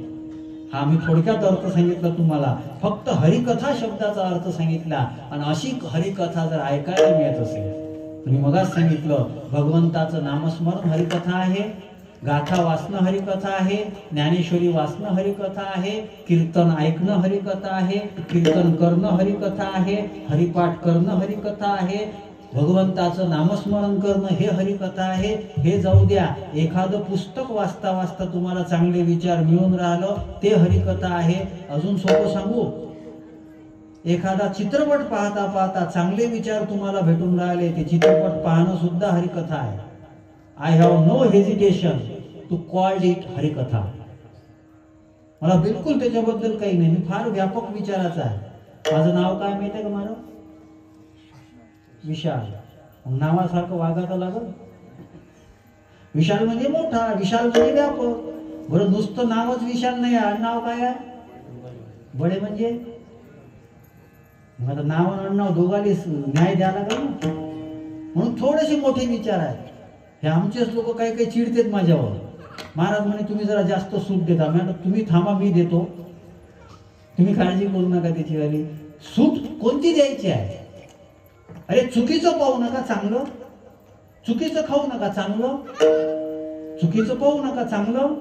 हा मी थोडक्यात अर्थ सांगितला तुम्हाला. फक्त हरिकथा शब्दाचा अर्थ सांगितला. आणि अशी हरिकथा जर ऐकायला मिळत असेल, तुम्ही मगाच सांगितलं भगवंताचं नामस्मरण हरिकथा आहे, गाथा वाचणं हरिकथा आहे, ज्ञानेश्वरी वाचणं हरिकथा आहे, कीर्तन ऐकणं हरिकथा आहे, कीर्तन करणं हरिकथा आहे, हरिपाठ करणं हरिकथा आहे, भगवंताचं नामस्मरण करणं हे हरिकथा आहे. हे जाऊ द्या, एखादं पुस्तक वाचता वाचता तुम्हाला चांगले विचार मिळून राहिलं ते हरिकथा आहे. अजून सोपं सांगू, एखादा चित्रपट पाहता पाहता चांगले विचार तुम्हाला भेटून राहिले ते चित्रपट पाहणं सुद्धा हरिकथा आहे. I have no hesitation to called it Harikatha. मला बिलकुल त्याच्याबद्दल काही नाही. मी फार व्यापक विचाराचा आहे. माझं नाव काय माहिती आहे का मला? विशाल. नावासारखं वागायला लागल. विशाल म्हणजे मोठा, विशाल म्हणजे व्यापक. बरं नुसतं नावच विशाल नाही, नाव काय आहे? बडे म्हणजे मला नाव आणि नाव दोघांनी न्याय द्यायला लागला ना. म्हणून थोडेसे मोठे विचार आहेत. हे आमचेच लोक काही काही चिडतेत माझ्यावर. महाराज म्हणे तुम्ही जरा जास्त सूट देता. मी तुम्ही थांबा, मी देतो, तुम्ही काळजी करू नका त्याची वाली. सूट कोणती द्यायची आहे? अरे चुकीचं पाहू नका चांगलं, चुकीचं खाऊ नका चांगलं, चुकीचं पाहू नका चांगलं.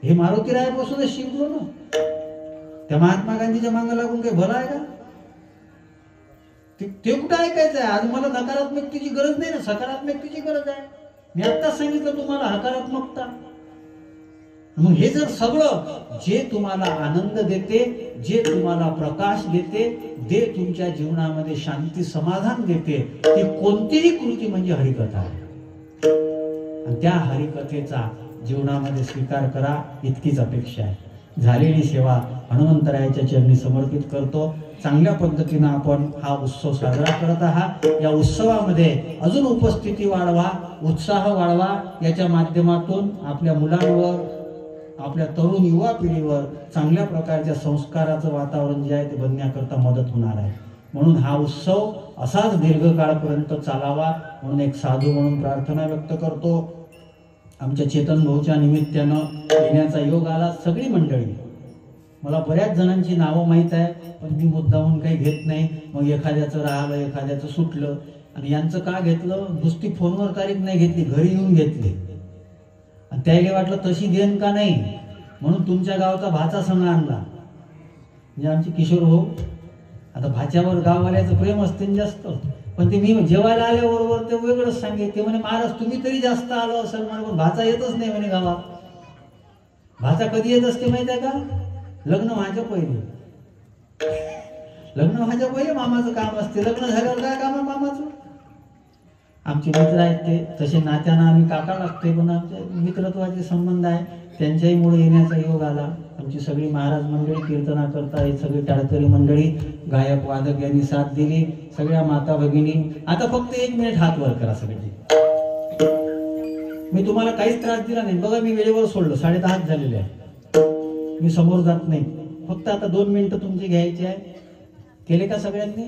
हे मारुती रायापासूनच शिकलो ना. त्या महात्मा गांधीच्या मागे लागून काही भलं आहे का? ते कुठं ऐकायचं आहे? आज मला नकारात्मकतेची गरज नाही ना, सकारात्मकतेची गरज आहे. मी आत्ताच सांगितलं तुम्हाला हकारात्मकता. मग हे जर सगळं जे तुम्हाला आनंद देते, जे तुम्हाला प्रकाश देते, जे तुमच्या जीवनामध्ये शांती समाधान देते, ती कोणतीही कृती म्हणजे हरिकथा आहे. आणि त्या हरिकथेचा जीवनामध्ये स्वीकार करा, इतकीच अपेक्षा आहे. झालेली सेवा हनुमंतरायाच्या चरणी समर्पित करतो. चांगल्या पद्धतीनं आपण हा उत्सव साजरा करत आहात. या उत्सवामध्ये अजून उपस्थिती वाढवा, उत्साह वाढवा. याच्या माध्यमातून आपल्या मुलांवर, आपल्या तरुण युवा पिढीवर चांगल्या प्रकारच्या संस्काराचं वातावरण जे आहे ते बनण्याकरता मदत होणार आहे. म्हणून हा उत्सव असाच दीर्घकाळपर्यंत चालावा म्हणून एक साधू म्हणून प्रार्थना व्यक्त करतो. आमच्या चेतन भाऊच्या निमित्तानं येण्याचा योग आला. सगळी मंडळी, मला बऱ्याच जणांची नावं माहीत आहे, पण मी मुद्दाहून काही घेत नाही. मग एखाद्याचं राहिलं, एखाद्याचं सुटलं. आणि यांचं का घेतलं? नुसती फोनवर तारीख नाही घेतली, घरी येऊन घेतली. आणि त्याला वाटलं तशी देण का नाही, म्हणून तुमच्या गावचा भाचा संघ आणला. म्हणजे आमचे किशोर भाऊ. आता भाच्यावर गाववाल्याचं प्रेम असते जास्त, पण ते मी जेवायला आल्याबरोबर ते वेगळंच सांगे. ते म्हणे महाराज तुम्ही तरी जास्त आलो असेल म्हणे, पण भाचा येतच नाही म्हणे गावात. भाचा कधी येत असते माहिती आहे का? लग्न व्हायच्या पहिले. लग्न व्हायच्या पहिले मामाचं काम असते. लग्न झाल्यावर काय काम आहे मामाचं? आमचे मित्र आहेत ते, तसे नात्यानं आम्ही काका लागतोय, पण आमच्या मित्रत्वाचे संबंध आहे. त्यांच्याही मुळे येण्याचा योग आला. आमची सगळी महाराज मंडळी कीर्तना करता, ही सगळी टाळकरी मंडळी, गायक वादक यांनी साथ दिली. सगळ्या माता भगिनी. आता फक्त 1 मिनिट हात वर करा सगळे. मी तुम्हाला काहीच त्रास दिला नाही. बघा मी वेळेवर सोडलं, 10:30 झालेले आहे. मी समोर जात नाही. फक्त आता 2 मिनिटं तुमचे घ्यायचे आहे. केले का सगळ्यांनी?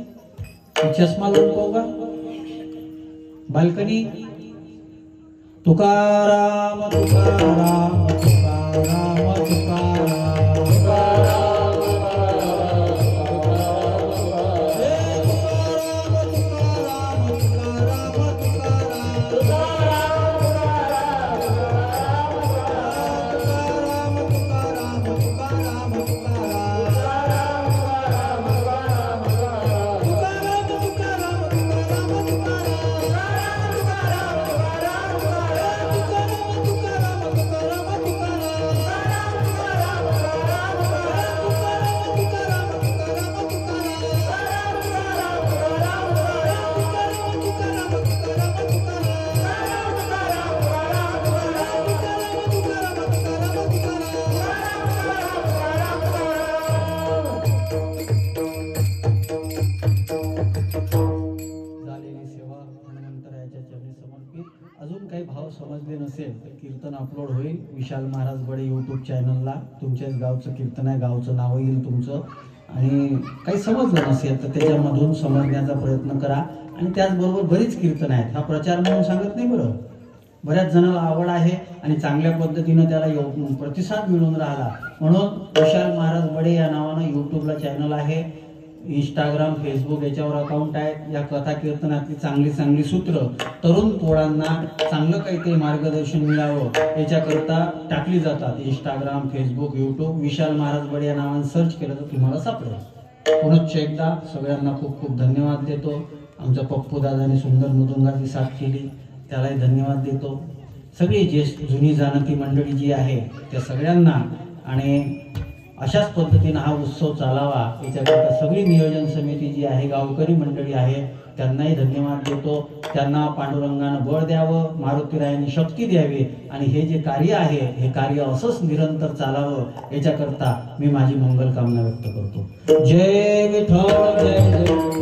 चष्मा लावून पाहू का? बाल्कनी. तुकाराम तुकाराम तुकाराम तुकाराम तुकाराम अजून काही भाव समजले नसेल तर कीर्तन अपलोड होईल विशाल महाराज बडे यूट्यूब चॅनलला. तुमच्याच गावचं कीर्तन आहे, गावचं नाव येईल तुमचं. आणि काही समजलं नसेल तर त्याच्यामधून समजण्याचा प्रयत्न करा. आणि त्याचबरोबर बरीच कीर्तन आहेत. हा प्रचार म्हणून सांगत नाही बरं, बऱ्याच जणांना आवड आहे आणि चांगल्या पद्धतीनं त्याला प्रतिसाद मिळून राहिला. म्हणून विशाल महाराज बडे या नावानं यूट्यूबला चॅनल आहे, इंस्टाग्राम फेसबुक याच्यावर अकाउंट आहे. या कथा कीर्तनातली चांगली चांगली सूत्र तरुण पोरांना चांगलं काहीतरी मार्गदर्शन मिळावं याच्याकरता टाकली जातात. इंस्टाग्राम फेसबुक यूट्यूब विशाल महाराज बडे या नावानं सर्च केलं तर तुम्हाला सापडेल. पुनश्च एकदा सगळ्यांना खूप खूप धन्यवाद देतो. आमच्या पप्पू दादाने सुंदर मृदुंगाची साथ केली त्यालाही धन्यवाद देतो. सगळी जे जुनी जाणती मंडळी जी आहे त्या सगळ्यांना आणि अशाच पद्धतीनं हा उत्सव चालावा याच्याकरता सगळी नियोजन समिती जी आहे गावकरी मंडळी आहे त्यांनाही धन्यवाद देतो. त्यांना पांडुरंगानं बळ द्यावं, मारुतीरायांनी शक्ती द्यावी आणि हे जे कार्य आहे हे कार्य असंच निरंतर चालावं याच्याकरता मी माझी मंगल कामना व्यक्त करतो. जय विठ्ठल जय जय.